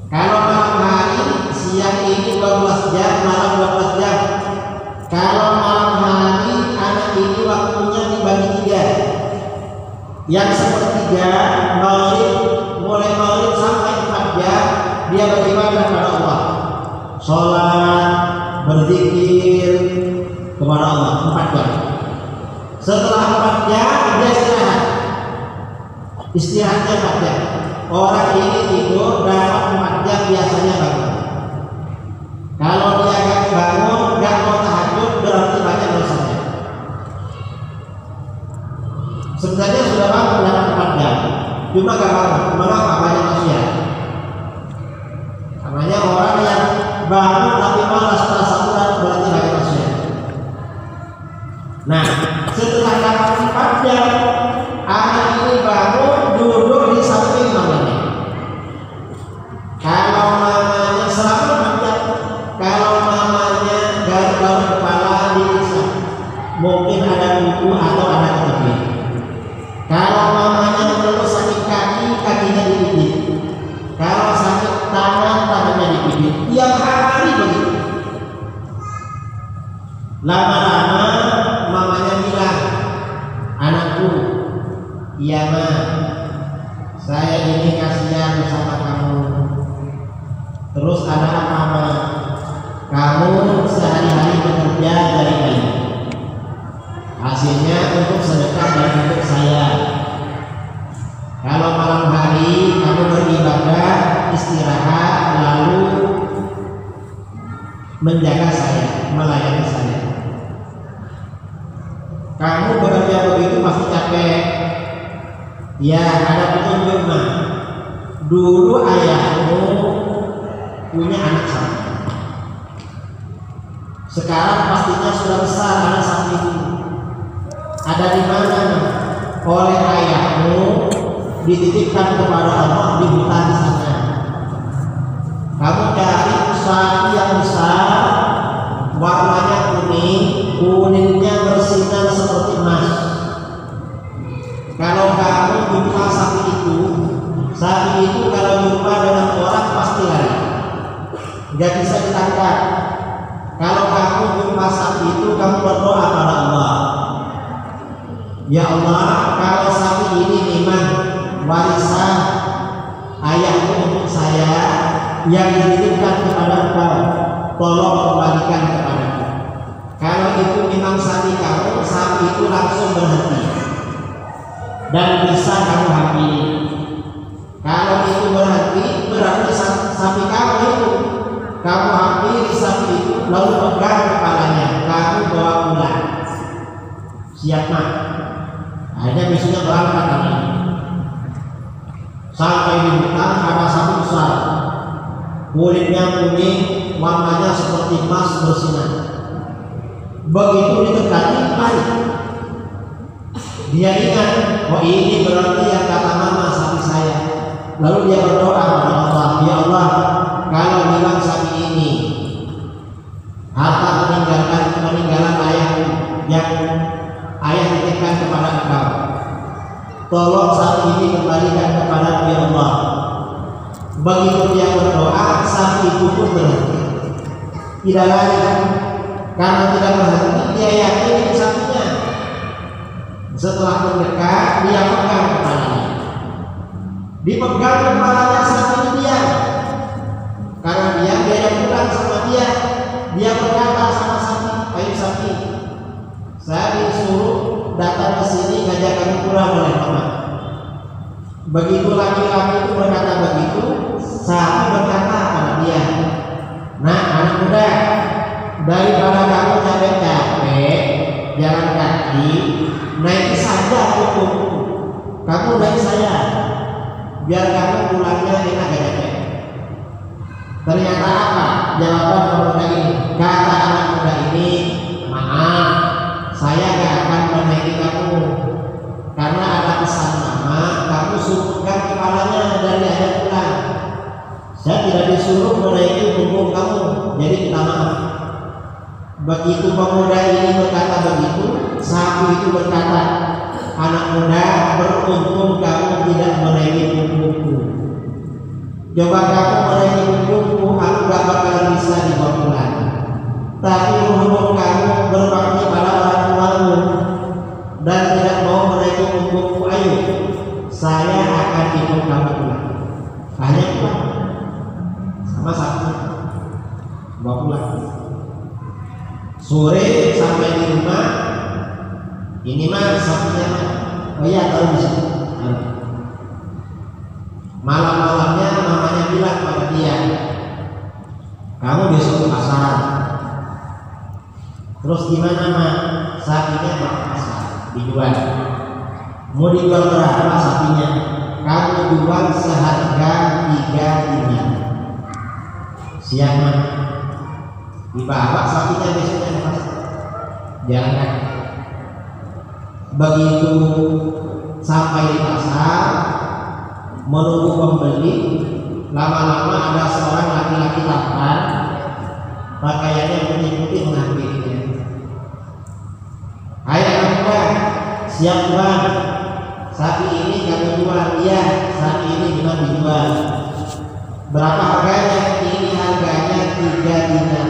Kalau malam hari, siang ini 12 jam, malam 12 jam. Kalau malam hari, anak ini waktunya dibagi 3. Yang sepertiga mulai maghrib sampai 4 jam dia beribadah kepada Allah, sholat, berzikir kepada Allah 4 jam. Setelah 4 jam dia istirahat. Istirahatnya 4 jam. Orang ini tidur dalam 4 jam biasanya bangun. Kalau dia gak bangun, gak mau tahajud, berarti banyak dosanya. Sebenarnya sudah bangun dalam 4 jam, cuma gak bangun. Mengapa? Banyak maksiat. Namanya orang yang bangun tapi malas terasa berarti banyak maksiat. Nah, setelah dapat 4 jam, anak ini bangun, duduk di samping mamanya. Kalau mamanya selama 4 jam, kalau mamanya garuk-garuk kepala diperiksa, mungkin ada kuku atau ada kejepit. Kalau mamanya mengeluh sakit kaki, kakinya dipijit. Kalau sakit tangan, tangannya dipijit. Tiap hari begitu. Lama-lama mamanya bilang, anakku, iya ma, saya ini kasihan sama kamu. Terus ada apa ma? Kamu sehari-hari bekerja dari kayu, hasilnya untuk sedekah dan untuk saya. Kalau malam hari kamu beribadah, istirahat, lalu menjaga saya, melayani saya. Kamu bekerja begitu pasti capek. Ya, ada petunjuk mah. Dulu ayahmu punya anak sapi. Sekarang pastinya sudah besar anak sapi itu. Ada di mana? Oleh ayahmu, dititipkan kepada Allah di hutan di sana. Kamu cari sapi yang besar, warnanya kuning, kuningnya bersinar seperti emas. Kalau kamu jumpa sapi itu kalau jumpa dengan orang pasti lari, nggak bisa ditangkap. Kalau kamu jumpa sapi itu, kamu berdoa pada Allah, ya Allah, kalau sapi ini memang warisan ayahku untuk saya yang dititipkan kepada Engkau, tolong kembalikan kepadaku. Kalau itu memang sapi kamu, sapi itu langsung berhenti dan bisa kamu hampiri. Kalau itu berhenti, berarti sapi kamu itu kamu hampiri sapi itu, lalu pegang kepalanya, kamu bawa pulang. Siap mak? Akhirnya besoknya berangkat kami. Sampai di hutan ada sapi besar, kulitnya kuning, warnanya seperti emas bersinar. Begitu didekati, lari. Dia ingat, oh ini berarti yang kata mama sapi saya. Lalu dia berdoa kepada Allah, ya Allah, kalau bilang sapi ini harta peninggalan ayahku yang ayah titipkan kepada Engkau, tolong sapi ini kembalikan kepada ya Allah. Begitu dia berdoa, sapi itu pun berhenti. Tidak lari, karena tidak berhenti, dia yakin itu sapinya. Setelah mendekat, dia pegang kepalanya. Dipegang kepalanya sapi dia, karena dia yang pulang sama dia. Dia berkata sama sapi, ayo sapi, saya disuruh datang ke sini ngajak kamu pulang oleh mama. Begitu laki-laki itu berkata begitu, sapi berkata pada dia, nah anak muda, daripada kamu capek-capek jalan kaki, naik saja punggung. Kamu naik saya, biar kamu pulangnya enak aja. Ternyata apa jawaban pemuda ini? Kata anak muda ini, maaf, saya gak akan menaiki kamu, karena ada pesan mama, kamu suruh pegang kepalanya dan diajak pulang. Saya tidak disuruh menaiki punggung kamu, jadi minta maaf. Begitu pemuda ini berkata begitu, sapi itu berkata, anak muda, beruntung kamu tidak menaiki punggungku. Coba kamu menaiki punggungku, aku gak bakalan bisa dibawa pulang. Tapi berhubung kamu berbakti pada orang tuamu dan tidak mau menaiki punggungku, ayo, saya akan ikut kamu pulang. Hanya pulang sama sapi, bawa pulang. Sore sampai di rumah, ini mah sapinya, oh iya tahu bisa. Malam-malamnya mamanya bilang pada dia, kamu besok ke pasar. Terus gimana mak? Sapinya mau ke pasar, dijual. Mau dijual berapa sapinya? Kamu jual seharga 3 dinar. Siap mak? Dibawa sapinya besoknya ke pasar, jalan kaki. Begitu sampai di pasar, menunggu pembeli, lama-lama ada seorang laki-laki tampan, pakaiannya putih-putih mengambilnya. Hai anak muda, siap bang, sapi ini kamu jual? Iya, sapi ini memang dijual. Berapa harganya? Ini harganya 3 dinar.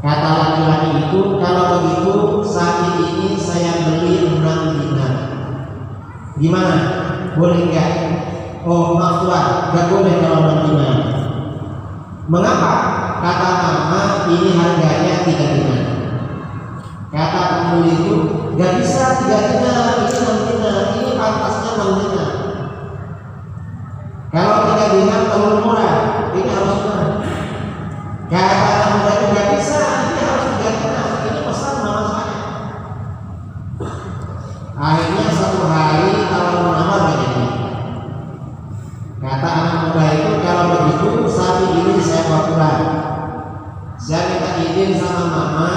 Kata laki-laki itu, kalau begitu sapi ini saya beli 6 dinar. Gimana? Boleh enggak? Oh maaf tuan, enggak boleh kalau 6 dinar. Mengapa? Kata mama ini harganya 3 dinar. Kata pembeli itu, enggak bisa 3 dinar, ini 6 dinar, ini pantasnya 6 dinar. Kalau 3 dinar terlalu murah, ini harus murah. Kata anak muda itu enggak bisa, ini harus 3 dinar, ini pesan mama saya. Akhirnya satu hari tawar-menawar begini. Kata anak muda itu, kalau begitu sapi ini saya bawa pulang. Saya minta izin sama mama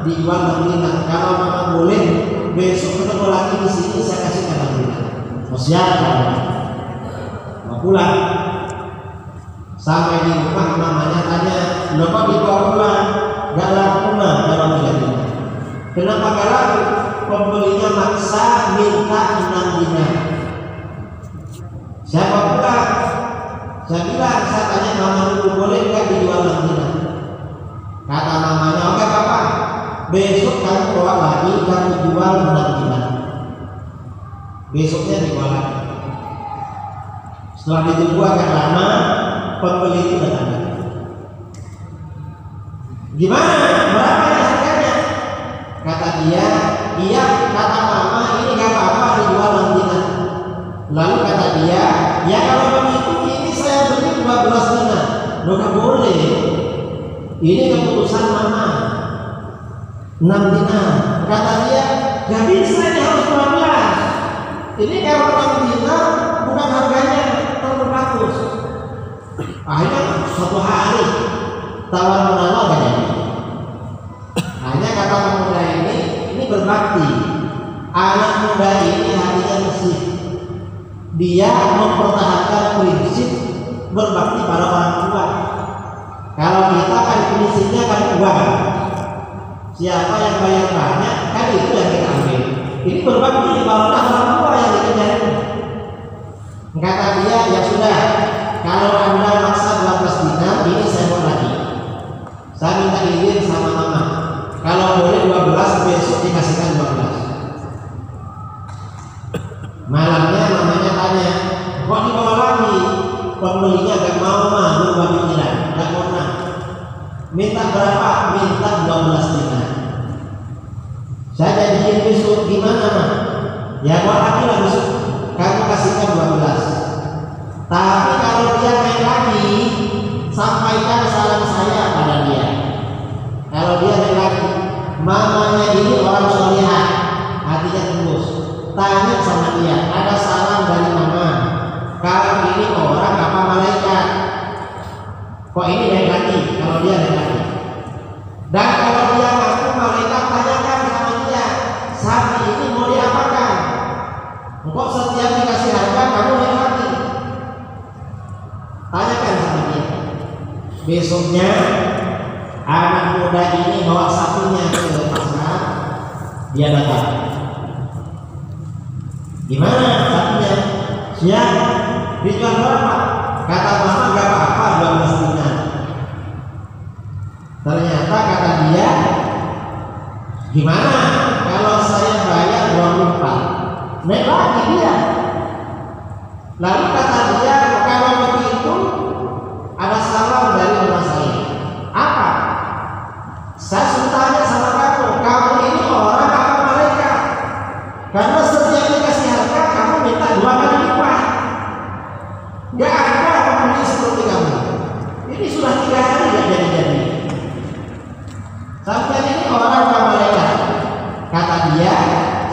dijual Madinah. Kalau mama boleh, besok ketemu lagi di sini saya kasih ke Madinah. Mau siapa? Mau pulang. Sampai di rumah mamanya tanya, "Loh kok dibawa pulang? Gak laku mah kalau tidak." Kenapa gak laku? Pembelinya maksa minta 6 dinar. Siapa pulang? Saya bilang, saya tanya mama dulu, boleh nggak dijual 6 dinar? Kata mamanya, oke papa, besok kamu bawa lagi, kamu jual 6 dinar. Besoknya dijual lagi. Setelah ditunggu agak lama, pembeli itu datang. Gimana? Berapa ya harganya? Kata dia, iya. Kata mama, ini gak apa-apa dijual 6 dinar. Lalu kata dia, ya kalau begitu ini saya beli 12 dinar. Loh gak boleh. Ini keputusan mama. 6 dinar. Kata dia, gak bisa, ini harus 12. Ini kalau 6 dinar bukan harganya terbatas. Akhirnya suatu hari tawar menawar gak jadi. Hanya kata pemuda ini berbakti. Anak muda ini hatinya bersih. Dia mempertahankan prinsip berbakti pada orang tua. Kalau kita kan prinsipnya kan uang. Siapa yang bayar banyak kan itu yang kita ambil. Ini berbakti pada orang tua yang dikejar. Kata dia, ya sudah, kalau Anda maksa 12 dinar, ini saya mau lagi. Saya minta izin sama mama. Kalau boleh 12, besok dikasihkan 12. Malamnya mamanya tanya, kok dibawa lagi? Pembelinya gak mau mah, berubah pikiran, gak mau nah. Minta berapa? Minta 12 dinar. Saya janjiin besok, gimana mah? Ya buat lagi lah besok, kamu kasihkan 12. Tapi kalau dia naik lagi, sampaikan salam saya pada dia. Kalau dia naik lagi, mamanya ini orang solihah, hatinya tembus. Tanya sama dia, ada salam dari mama. Kalau ini orang apa malaikat? Kok ini naik lagi? Kalau dia naik lagi. Dan kalau dia ngaku malaikat, tanyakan sama dia, sapi ini mau diapakan? Kok setiap dikasih harga kamu naik lagi? Tanyakan sama dia. Besoknya anak muda ini bawa sapinya ke pasar. Dia datang. Gimana sapinya? Siap. Dijual berapa? Kata mama gak apa-apa 12 dinar. Ternyata kata dia, gimana kalau saya bayar 24? Naik lagi dia. Lalu kata dia, kalau begitu ada salam dari rumah saya. Apa? Saya sudah tanya sama kamu ini orang apa malaikat? Karena setiap dikasih harga kamu minta 2 kali lipat. Gak ada pembeli seperti kamu. Ini sudah 3 hari gak jadi-jadi. Sampai ini orang apa malaikat? Kata dia,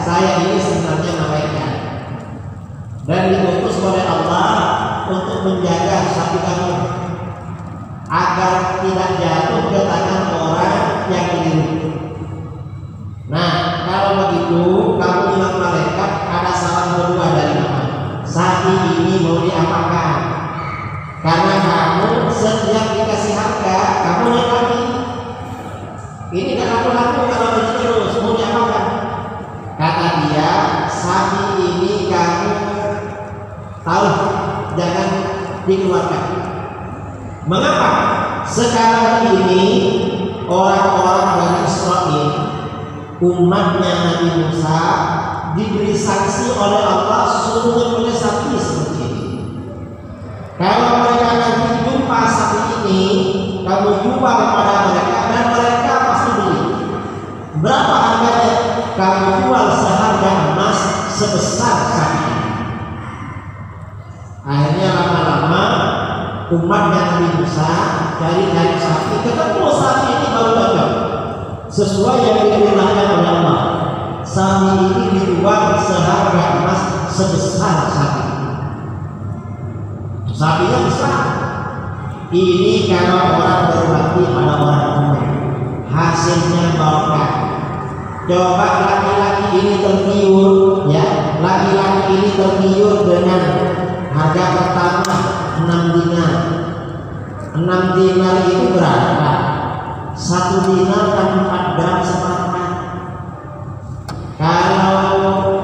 saya ini sebenarnya malaikat dan diutus oleh Allah untuk menjaga sapi kamu agar tidak jatuh ke tangan orang yang keliru. Nah, kalau begitu kamu bilang malaikat, ada salam kedua dari mama. Sapi ini mau diapakan? Karena kamu setiap dikasih harga kamu naik lagi. Ini gak laku-laku kalau begitu terus, mau diapakan? Kata dia, sapi ini kamu tahu, jangan dikeluarkan. Mengapa? Sekarang ini orang-orang Bani Israil, umatnya Nabi Musa, diberi sanksi oleh Allah suruh menyembelih sapi seperti ini. Kalau mereka nanti jumpa sapi ini, kamu jumpa kepada mereka dan mereka pasti beli. Berapa harganya? Kamu jual seharga emas sebesar sapi. Akhirnya lama-lama umatnya Nabi Musa cari-cari sapi, ketemu sapi ini baru cocok sesuai yang diperintahkan oleh Allah. Sapi ini dijual seharga emas sebesar sapi. Sapinya besar. Ini kalau orang berbakti pada orang tua, hasilnya barokah. Coba laki-laki ini tergiur, ya, laki-laki ini tergiur dengan harga pertama 6 dinar. 6 dinar itu berapa? 1 dinar kan 4 gram seperempat. Kalau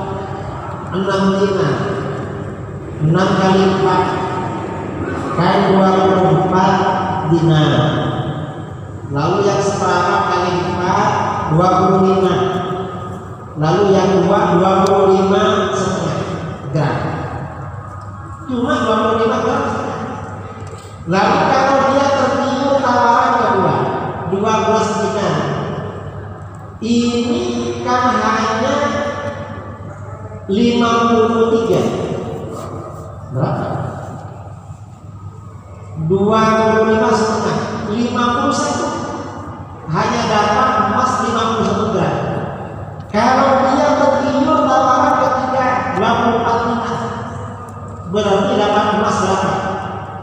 6 dinar 6 kali 4 kan 24 dinar. Lalu yang seperempat kali 4 25. Lalu yang 25 setengah gram. Cuma 25 gram setengah. Lalu kalau dia tertidur tawaran kedua 12 dinar, ini kan hanya 53. Berapa? 25 setengah 51. Hanya dapat emas 51 gram. Kalau dia tertidur tawaran ketiga 24 dinar, berarti dapat emas berapa?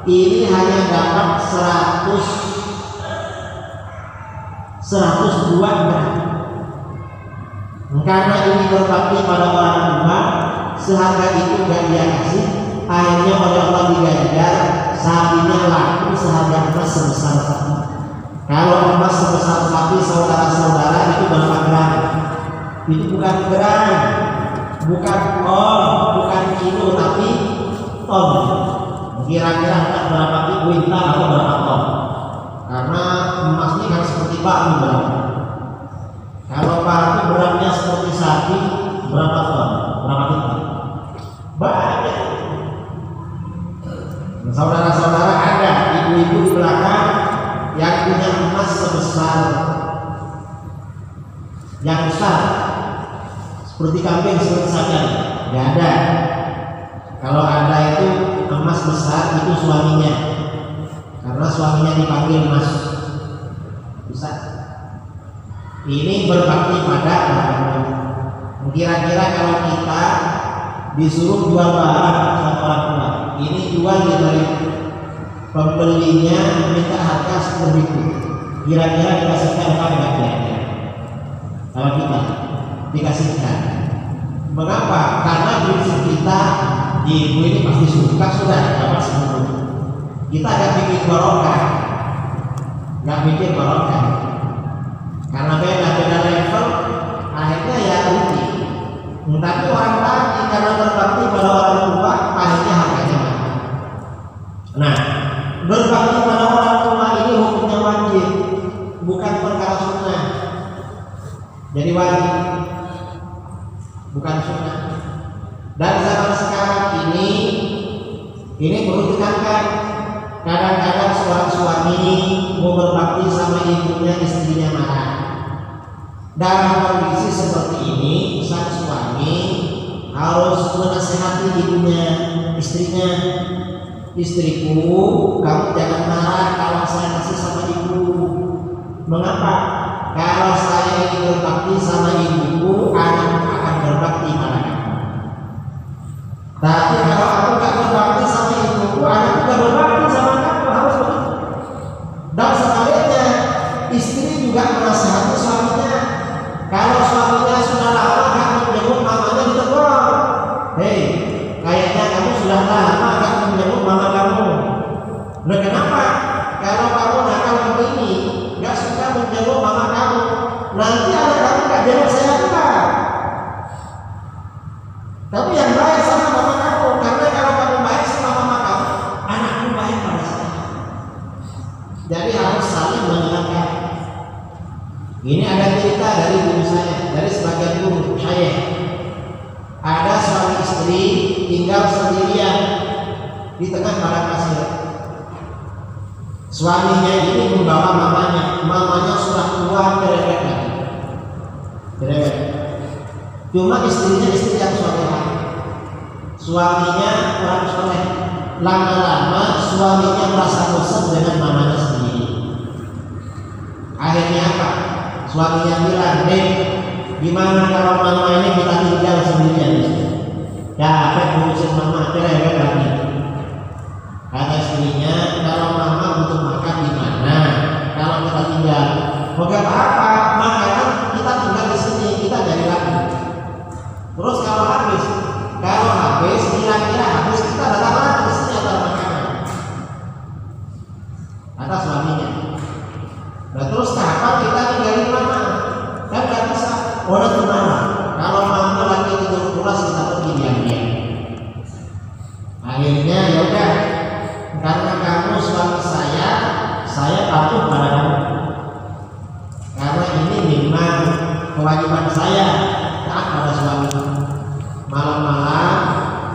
Ini hanya dapat 102 gram. Karena ini berbakti pada orang tua, seharga itu gak dia kasih, akhirnya oleh Allah diganjar, sapinya laku seharga emas sebesar sapi. Kalau emas sebesar sapi, saudara-saudara, itu berapa gram? Itu bukan gram, bukan bukan kilo, tapi ton. Kira-kira berapa kuintal atau berapa ton? Karena emas ini kan seperti batu berapa? Kalau batu beratnya seperti sapi, berapa ton? Berapa kuintal? Banyak. Saudara-saudara, ada ibu-ibu di belakang yang punya emas sebesar yang besar seperti kambing, seperti sapi. Tidak ada. Kalau ada itu emas besar, itu suaminya, karena suaminya dipanggil mas. Bisa. Ini berbakti pada orang tua. Kira-kira kalau kita disuruh jual barang sama orang tua, ini jual dari pembelinya minta harga 10.000, kira-kira dikasihkan apa enggak kira-kira? Kalau kita dikasihkan, mengapa? Karena prinsip kita, ibu ini pasti suka sudah dapat 10.000. Kita agak bikin barokah, nggak bikin barokah, karena beda level, akhirnya ya rugi. Tapi orang tadi karena berbakti pada orang tua, akhirnya harganya mahal. Nah, berbakti pada orang tua ini hukumnya wajib, bukan perkara sunnah. Jadi wajib, bukan sunnah. Dan zaman sekarang ini perlu ditekankan. Kadang-kadang seorang suami mau berbakti sama ibunya, istrinya marah. Dalam kondisi seperti ini, sang suami harus menasihati ibunya, istrinya. Istriku, kamu jangan marah kalau saya kasih sama ibu. Mengapa? Kalau saya ingin berbakti sama ibuku, anak akan berbakti pada kamu. Tapi kalau aku gak berbakti sama ibuku, anak juga berbakti sama kamu. Harus begitu. Dan sebaliknya, istri juga menasihati suaminya. Kalau suaminya sudah lama gak menjenguk mamanya, ditegur. Hei, kayaknya kamu sudah lama gak menjenguk mama kamu. Nah, kenapa? Kalau kamu nakal begini, gak suka menjenguk mama kamu, nanti anak kamu gak jenguk saya juga. Tapi yang baik sama mama kamu, karena kalau kamu baik sama mama kamu, anakmu baik pada saya. Jadi harus saling mengingatkan. Ini ada cerita dari guru saya, dari sebagian guru saya. Ada suami istri tinggal sendirian di tengah padang pasir. Suaminya ini membawa mamanya sudah tua, cerewet lagi. Cerewet. Cuma istrinya istri yang solehah. Suaminya orang soleh. Lama-lama suaminya merasa bosan dengan mamanya sendiri. Akhirnya apa? Suaminya bilang, gimana kalau mama ini kita tinggal sendirian? Capek ngurusin mama, cerewet lagi. Kata istrinya, kalau mama butuh makan di mana? Kalau kita tinggal, mau gak apa-apa,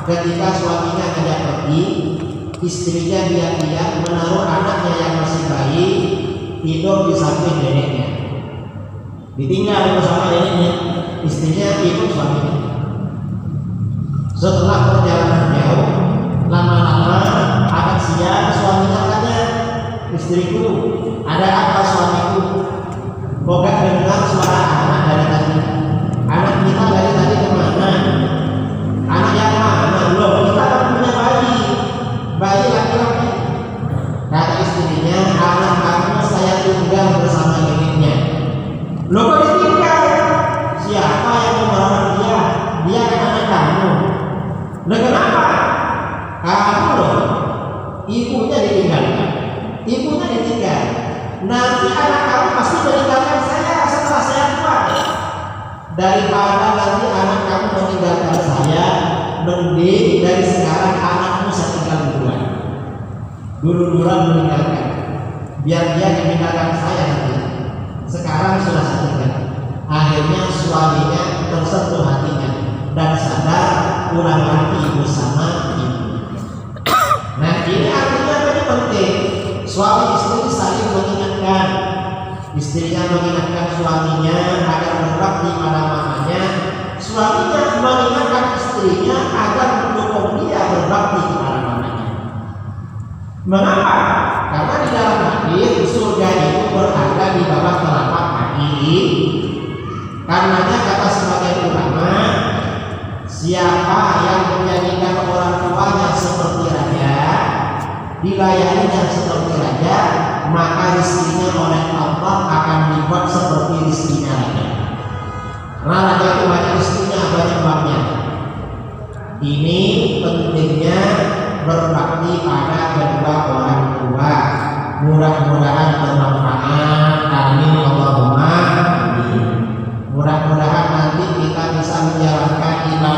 ketika suaminya ngajak pergi, istrinya diam-diam menaruh anaknya yang masih bayi tidur di samping neneknya, ditinggal bersama neneknya, istrinya ikut suaminya. Setelah perjalanan jauh, lama-lama agak siang, suaminya tanya, istriku, ada apa suamiku? Kok gak dengar suara anak dari tadi? Anak kita dari tadi kemana? Anak yang mana? Loh, kita kan punya bayi laki-laki. Kata istrinya, anak kamu saya tinggal bersama neneknya. Loh, kok ditinggal? Siapa yang mau merawat dia? Dia kan anak kamu. Loh, kenapa? Kamu loh, ibunya ditinggalkan. Ibunya ditinggal. Nanti anak kamu pasti meninggalkan saya setelah saya tua. Daripada nanti anak kamu meninggalkan saya, mending dari sekarang anakmu saya tinggal duluan. Dulu-duluan meninggalkan, biar dia meninggalkan saya nanti. Sekarang sudah saya tinggal. Akhirnya suaminya tersentuh hatinya dan sadar pulang lagi bersama ibu. Nah, ini artinya lebih penting. Suami istri saling mengingatkan, istrinya mengingatkan suaminya agar berbakti pada mamanya, suaminya mengingatkan istrinya agar mendukung dia berbakti kepada mamanya. Mengapa? Karena di dalam hadis surga itu berada di bawah telapak kaki. Karenanya kata sebagian ulama, siapa yang menjadikan orang tuanya seperti raja, dilayaninya seperti raja, maka rizkinya oleh Allah akan dibuat seperti rizkinya raja. Karena raja itu banyak rizkinya, banyak uangnya. Ini pentingnya berbakti pada kedua orang tua. Mudah-mudahan bermanfaat. Amin Allahumma amin. Mudah-mudahan nanti kita bisa menjalankan ibadah